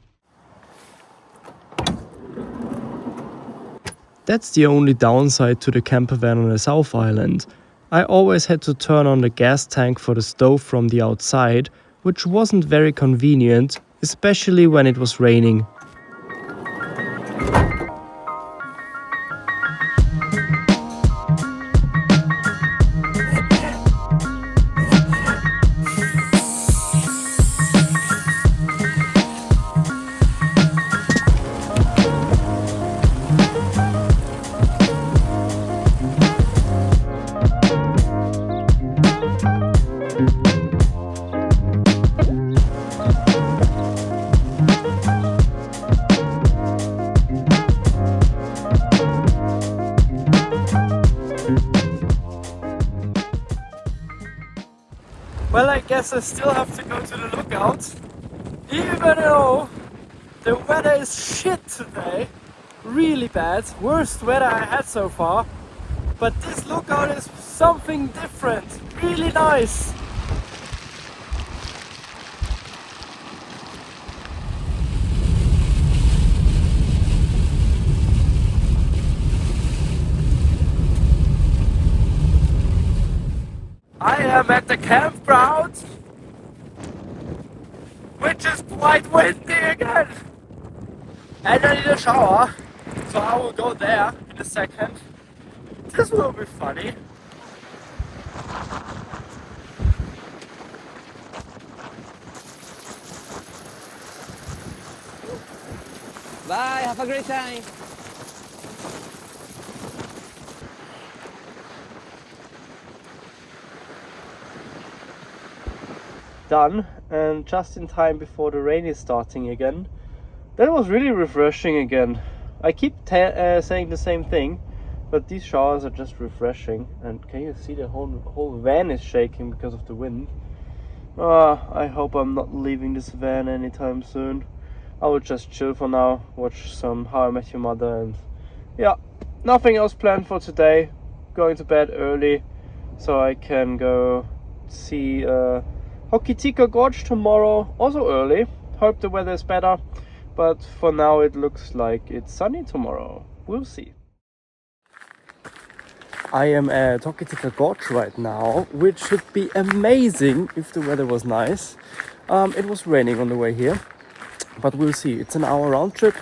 That's the only downside to the campervan on the South Island. I always had to turn on the gas tank for the stove from the outside, which wasn't very convenient, especially when it was raining. Well, I guess I still have to go to the lookout, even though the weather is shit today, really bad, worst weather I had so far, but this lookout is something different, really nice. I am at the campground, which is quite windy again. And I need a shower, so I will go there in a second. This will be funny. Bye, have a great time. Done, and just in time before the rain is starting again. That was really refreshing again. I keep saying the same thing, but these showers are just refreshing. And can you see the whole van is shaking because of the wind? I hope I'm not leaving this van anytime soon. I will just chill for now, watch some How I Met Your Mother, and yeah, nothing else planned for today. Going to bed early so I can go see Hokitika Gorge tomorrow, also early. Hope the weather is better, but for now it looks like it's sunny tomorrow. We'll see. I am at Hokitika Gorge right now, which should be amazing if the weather was nice. It was raining on the way here, but we'll see. It's an hour round trip,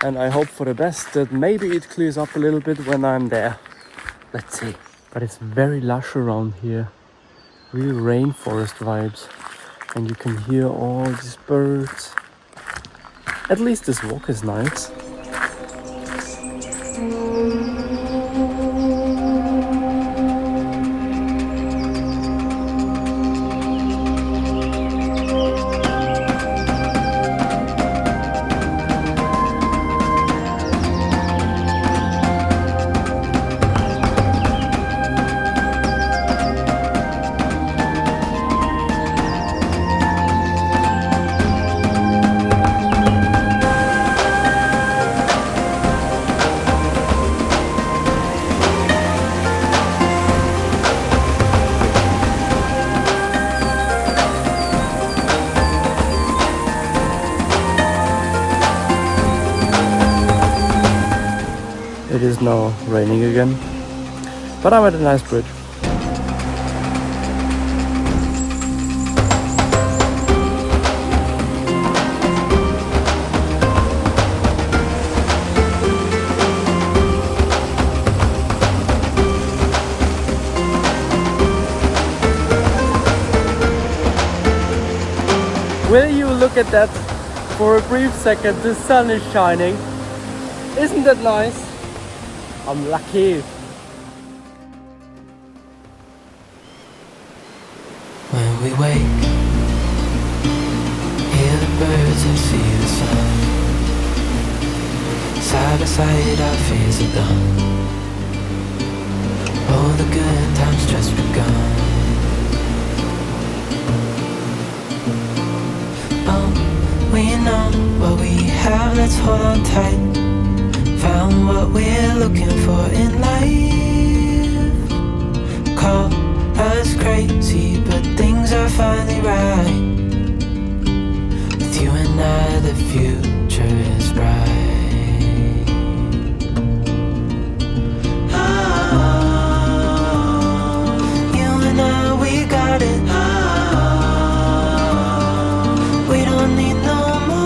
and I hope for the best that maybe it clears up a little bit when I'm there. Let's see. But it's very lush around here. Real rainforest vibes. And you can hear all these birds. At least this walk is nice. It is now raining again, but I'm at a nice bridge. Will you look at that for a brief second? The sun is shining. Isn't that nice? I'm lucky. When we wake, hear the birds and see the sun. Side by side our fears are done. All the good times just begun. Oh, we know what we have, let's hold on tight. Found what we're looking for in life. Call us crazy, but things are finally right. With you and I, the future is bright. Oh, you and I, we got it. Oh, we don't need no more.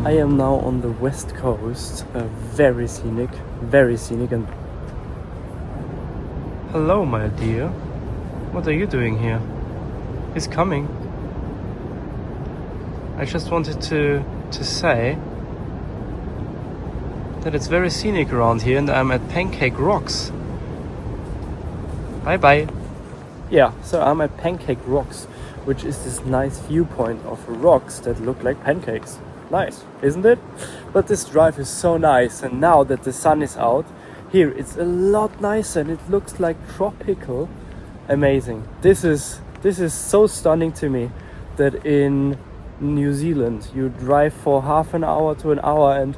I am now on the west coast, very scenic, and... Hello, my dear. What are you doing here? He's coming. I just wanted to say that it's very scenic around here, and I'm at Pancake Rocks. Bye bye. Yeah, so I'm at Pancake Rocks, which is this nice viewpoint of rocks that look like pancakes. Nice, isn't it? But this drive is so nice, and now that the sun is out, here it's a lot nicer and it looks like tropical. Amazing. This is so stunning to me that in New Zealand you drive for half an hour to an hour and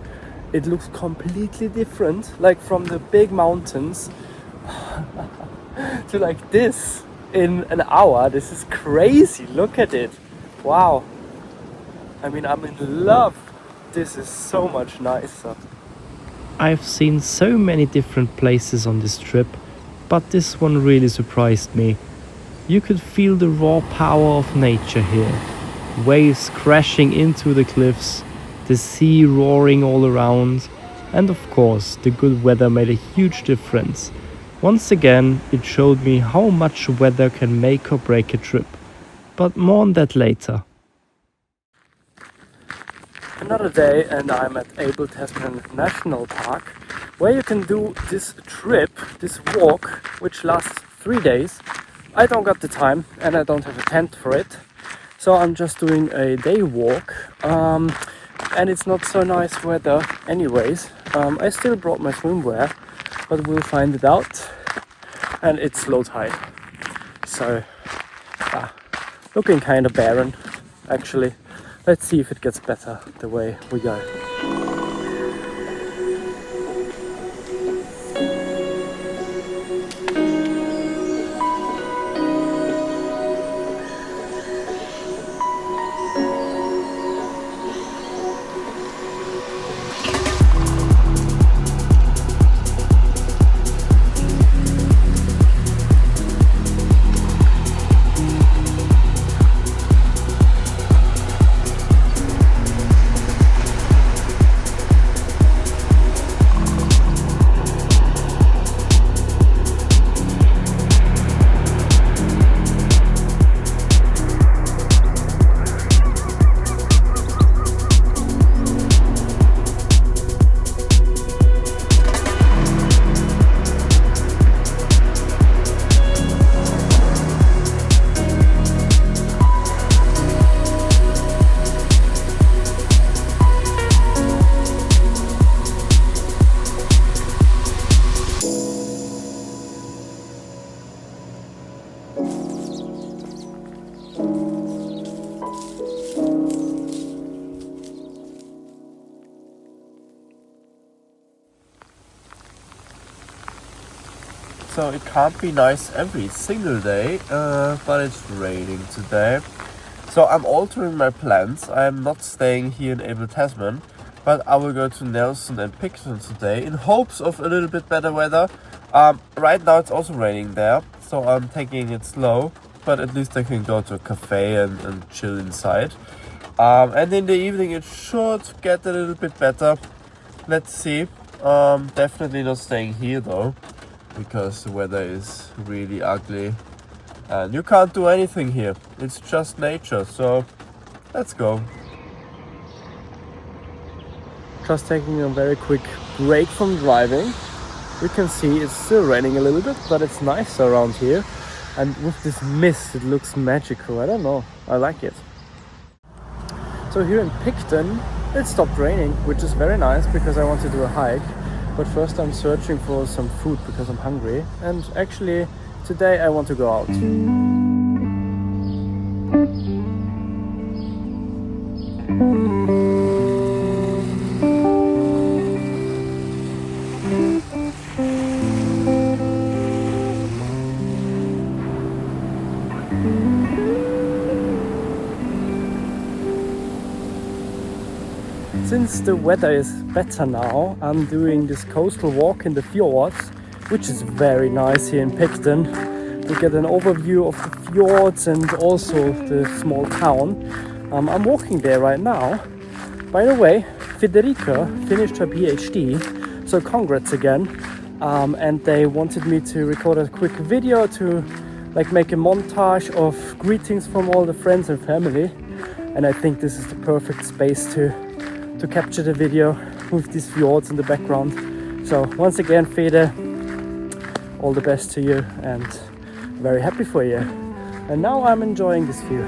it looks completely different, like from the big mountains to like this in an hour. This is crazy. Look at it. Wow. I mean, I'm in love. This is so much nicer. I've seen so many different places on this trip, but this one really surprised me. You could feel the raw power of nature here. Waves crashing into the cliffs, the sea roaring all around, and of course the good weather made a huge difference. Once again, it showed me how much weather can make or break a trip. But more on that later. Another day and I'm at Abel Tasman National Park, where you can do this trip, this walk, which lasts 3 days. I don't got the time and I don't have a tent for it, so I'm just doing a day walk, and it's not so nice weather anyways. I still brought my swimwear, but we'll find it out, and it's low tide, so looking kind of barren actually. Let's see if it gets better the way we go. So it can't be nice every single day, but it's raining today. So I'm altering my plans. I'm not staying here in Abel Tasman, but I will go to Nelson and Picton today in hopes of a little bit better weather. Right now it's also raining there, so I'm taking it slow, but at least I can go to a cafe and chill inside. And in the evening it should get a little bit better. Let's see. Definitely not staying here though, because the weather is really ugly and you can't do anything here. It's just nature, so let's go. Just taking a very quick break from driving. You can see it's still raining a little bit, but it's nice around here. And with this mist, it looks magical. I don't know, I like it. So here in Picton, it stopped raining, which is very nice because I want to do a hike. But first I'm searching for some food because I'm hungry. And actually, today I want to go out. Since the weather is better now, I'm doing this coastal walk in the fjords, which is very nice here in Picton. We get an overview of the fjords and also the small town. I'm walking there right now. By the way, Federica finished her PhD, so congrats again. And they wanted me to record a quick video to make a montage of greetings from all the friends and family. And I think this is the perfect space to capture the video with these fjords in the background. So once again, Fede, all the best to you and very happy for you. And now I'm enjoying this view.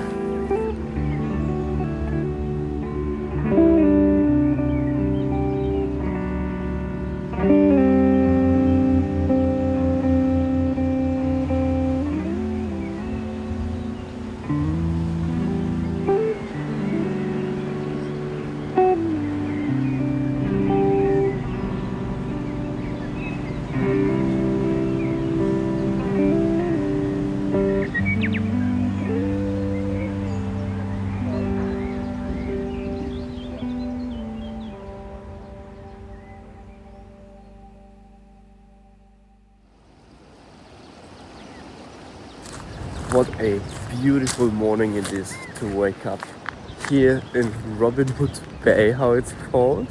what a beautiful morning it is to wake up here in Robin Hood Bay, how it's called.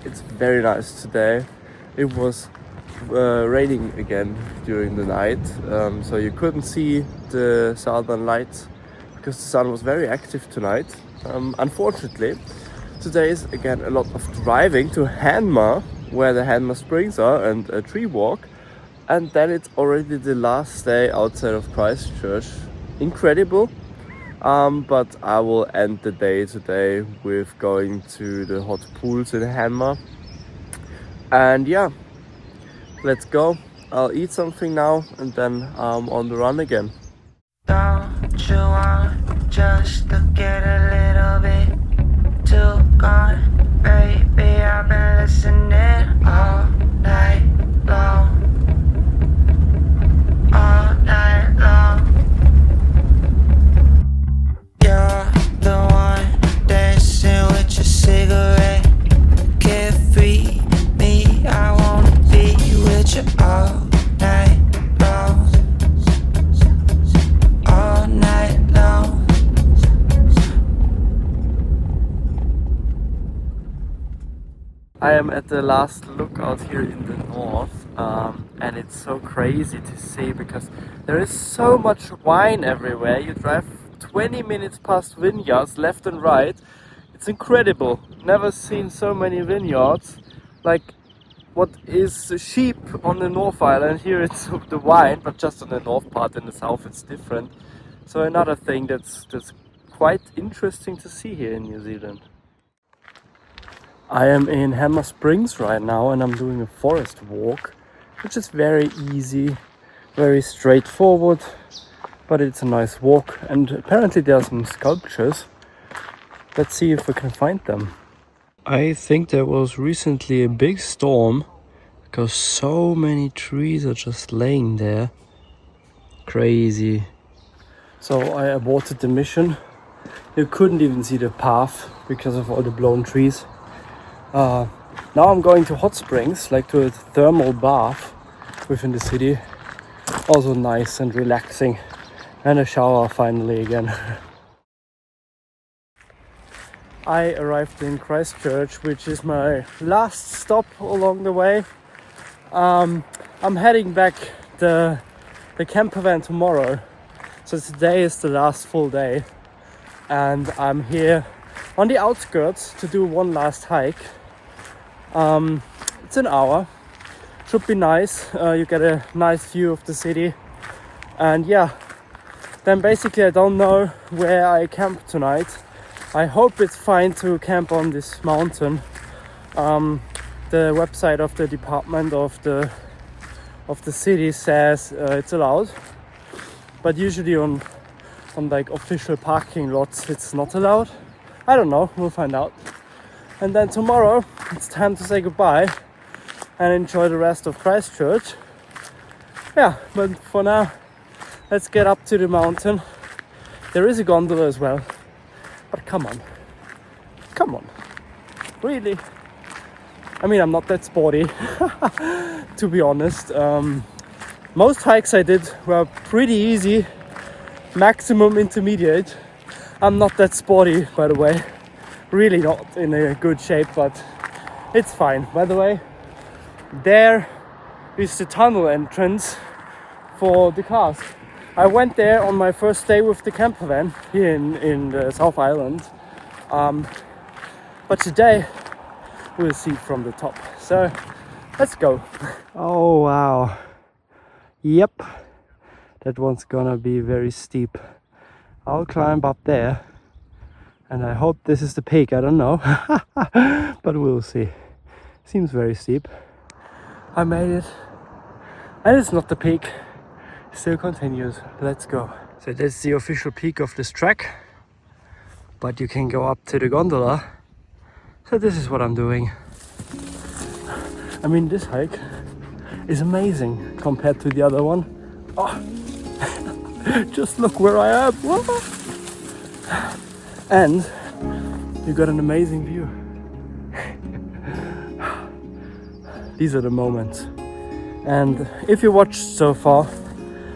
It's very nice today. It was raining again during the night, so you couldn't see the southern lights because the sun was very active tonight. Unfortunately, today is again a lot of driving to Hanmer, where the Hanmer Springs are, and a tree walk. And then it's already the last day outside of Christchurch. Incredible. But I will end the day today with going to the hot pools in Hanmer. And yeah, let's go. I'll eat something now and then I'm on the run again. Don't you want just to get a little bit too gone? Baby, I've been listening all night long. All night long. You're the one dancing with your cigarette. Carefree me, I wanna be with you all night long. All night long. I am at the last lookout here in the north, and it's so crazy to see because there is so much wine everywhere. You drive 20 minutes past vineyards left and right. It's incredible. Never seen so many vineyards. Like what is the sheep on the North Island, here it's the wine, but just on the north part. In the south it's different. So another thing that's quite interesting to see here in New Zealand. I am in Hanmer Springs right now and I'm doing a forest walk, which is very easy, very straightforward, but it's a nice walk, and apparently there are some sculptures. Let's see if we can find them. I think there was recently a big storm because so many trees are just laying there. Crazy. So I aborted the mission. You couldn't even see the path because of all the blown trees. Now I'm going to hot springs, like to a thermal bath within the city. Also nice and relaxing. And a shower finally again. I arrived in Christchurch, which is my last stop along the way. I'm heading back the campervan tomorrow. So today is the last full day. And I'm here on the outskirts to do one last hike. It's an hour. Should be nice. You get a nice view of the city. And yeah, then basically I don't know where I camp tonight. I hope it's fine to camp on this mountain. The website of the department of the city says it's allowed, but usually on like official parking lots it's not allowed. I don't know, we'll find out. And then tomorrow it's time to say goodbye and enjoy the rest of Christchurch. Yeah, but for now, let's get up to the mountain. There is a gondola as well, but come on, really? I mean, I'm not that sporty, to be honest. Most hikes I did were pretty easy, maximum intermediate. I'm not that sporty, by the way. Really not in a good shape, but it's fine. By the way, there is the tunnel entrance for the cars. I went there on my first day with the campervan here in the South Island. But today we'll see from the top. So let's go. Oh wow. Yep. That one's gonna be very steep. I'll climb up there. And I hope this is the peak, I don't know. But we'll see. Seems very steep. I made it. And it's not the peak. It still continues. Let's go. So that's the official peak of this trek. But you can go up to the gondola. So this is what I'm doing. I mean, this hike is amazing compared to the other one. Oh. Just look where I am. And you got an amazing view. These are the moments. And if you watched so far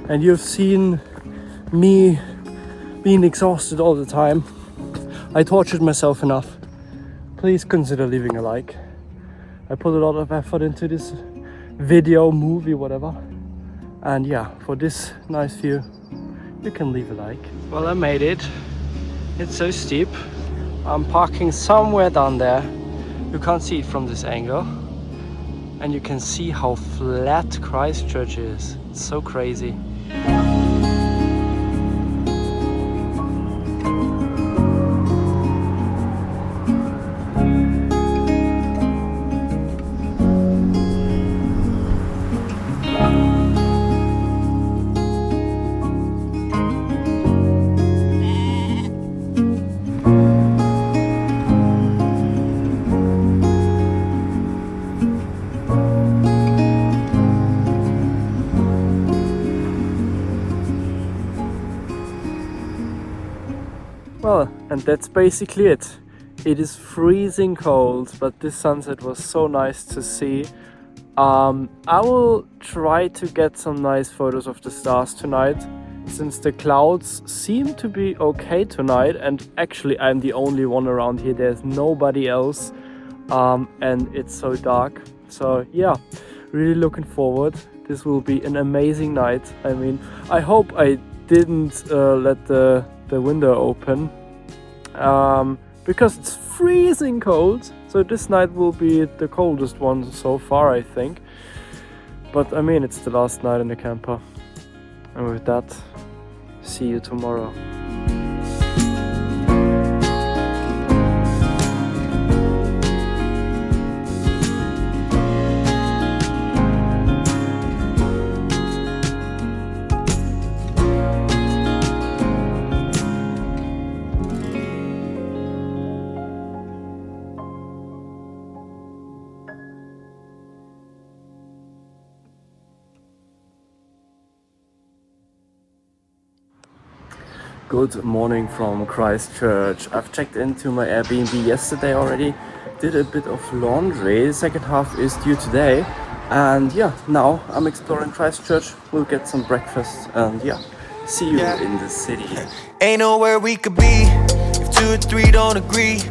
and you've seen me being exhausted all the time. I tortured myself enough. Please consider leaving a like. I put a lot of effort into this video, movie, whatever. And yeah, for this nice view, you can leave a like. Well, I made it. It's so steep. I'm parking somewhere down there. You can't see it from this angle. And you can see how flat Christchurch is. It's so crazy. Well, and that's basically it. It is freezing cold, but this sunset was so nice to see. I will try to get some nice photos of the stars tonight, since the clouds seem to be okay tonight, and actually I'm the only one around here. There's nobody else, and it's so dark. So yeah, really looking forward. This will be an amazing night. I mean, I hope I didn't let the window open, because it's freezing cold. So this night will be the coldest one so far, I think. But I mean, it's the last night in the camper. And with that, see you tomorrow. Good morning from Christchurch. I've checked into my Airbnb yesterday already, did a bit of laundry. The second half is due today. And yeah, now I'm exploring Christchurch. We'll get some breakfast and yeah, see you in the city. Ain't nowhere we could be if 2 or 3 don't agree.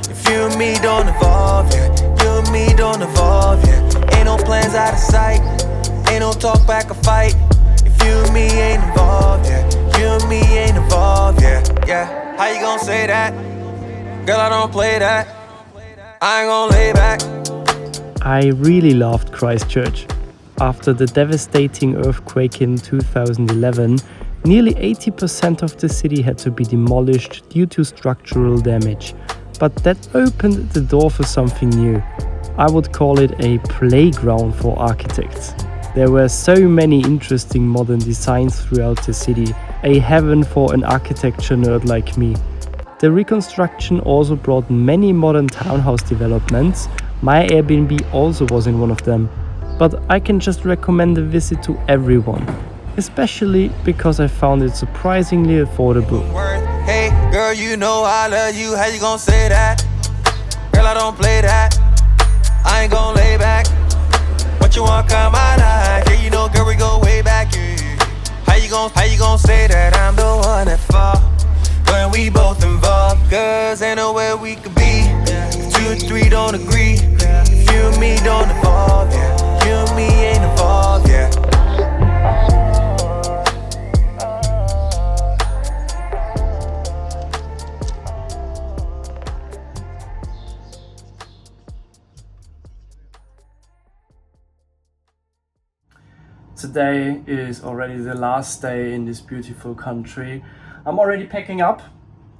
If you and me don't evolve, yeah. You and me don't evolve, yeah. Ain't no plans out of sight. Ain't no talk back or fight. If you and me ain't involved, yeah. You and me ain't involved, yeah. How you gonna say that? Girl, I don't play that. I ain't gonna lay back. I really loved Christchurch. After the devastating earthquake in 2011, nearly 80% of the city had to be demolished due to structural damage. But that opened the door for something new. I would call it a playground for architects. There were so many interesting modern designs throughout the city, a heaven for an architecture nerd like me. The reconstruction also brought many modern townhouse developments. My Airbnb also was in one of them, but I can just recommend a visit to everyone, especially because I found it surprisingly affordable. Hey, girl, you know I love you, how you gonna say that? Girl, I don't play that, I ain't gonna lay back. What you want, come out, yeah, you know, girl, we go way back, yeah. How you gon' say that I'm the one that fall when we both involved? Cause ain't nowhere we could be if 2 or 3 don't agree. If you and me don't evolve, yeah. You and me ain't involved, yeah. Today is already the last day in this beautiful country. I'm already packing up.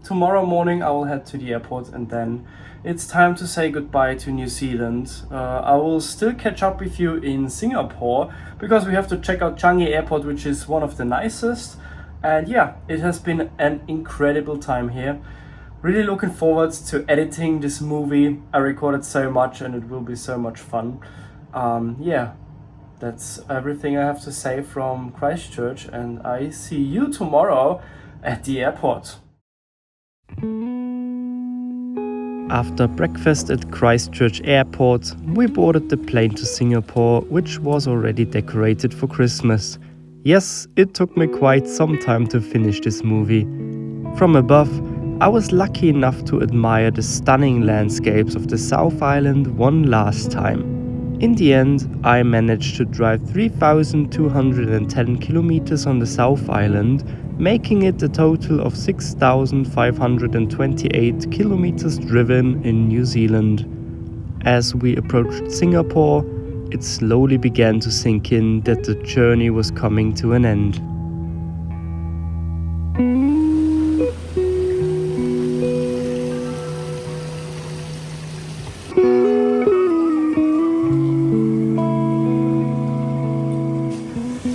Tomorrow morning I will head to the airport and then it's time to say goodbye to New Zealand. I will still catch up with you in Singapore because we have to check out Changi Airport, which is one of the nicest. And yeah, it has been an incredible time here. Really looking forward to editing this movie. I recorded so much and it will be so much fun. Yeah. That's everything I have to say from Christchurch, and I see you tomorrow at the airport. After breakfast at Christchurch Airport, we boarded the plane to Singapore, which was already decorated for Christmas. Yes, it took me quite some time to finish this movie. From above, I was lucky enough to admire the stunning landscapes of the South Island one last time. In the end, I managed to drive 3,210 kilometers on the South Island, making it a total of 6,528 kilometers driven in New Zealand. As we approached Singapore, it slowly began to sink in that the journey was coming to an end.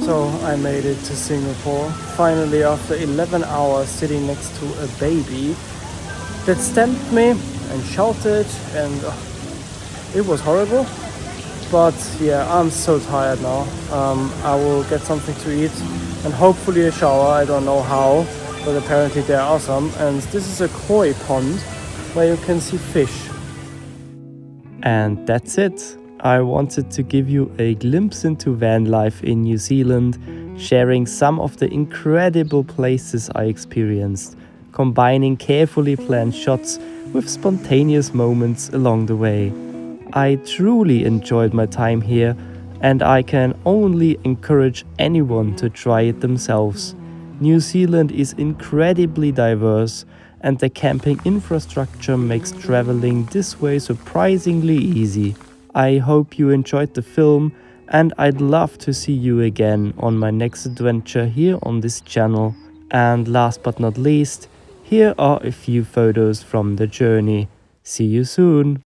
So I made it to Singapore, finally after 11 hours sitting next to a baby that stamped me and shouted, and it was horrible. But yeah, I'm so tired now. I will get something to eat and hopefully a shower. I don't know how, but apparently there are some. And this is a koi pond where you can see fish. And that's it. I wanted to give you a glimpse into van life in New Zealand, sharing some of the incredible places I experienced, combining carefully planned shots with spontaneous moments along the way. I truly enjoyed my time here, and I can only encourage anyone to try it themselves. New Zealand is incredibly diverse, and the camping infrastructure makes traveling this way surprisingly easy. I hope you enjoyed the film, and I'd love to see you again on my next adventure here on this channel. And last but not least, here are a few photos from the journey. See you soon!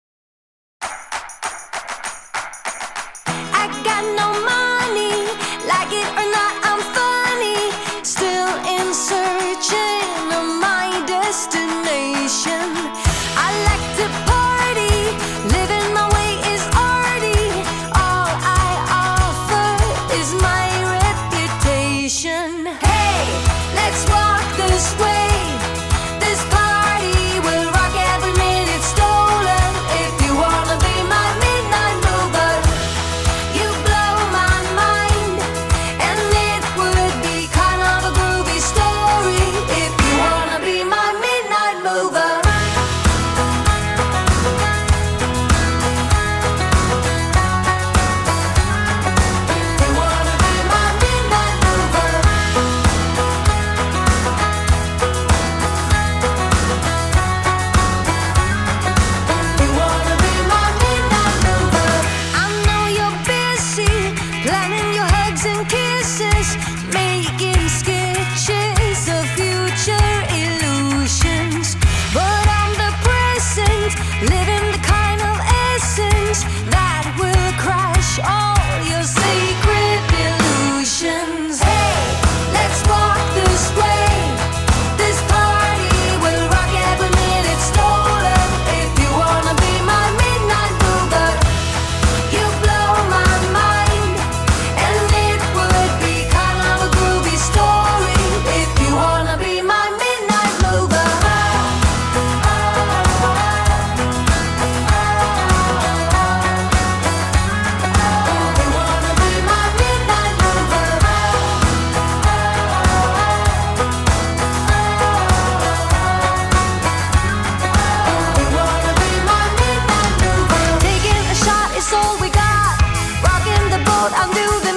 all we got. Rocking the boat, I'm new.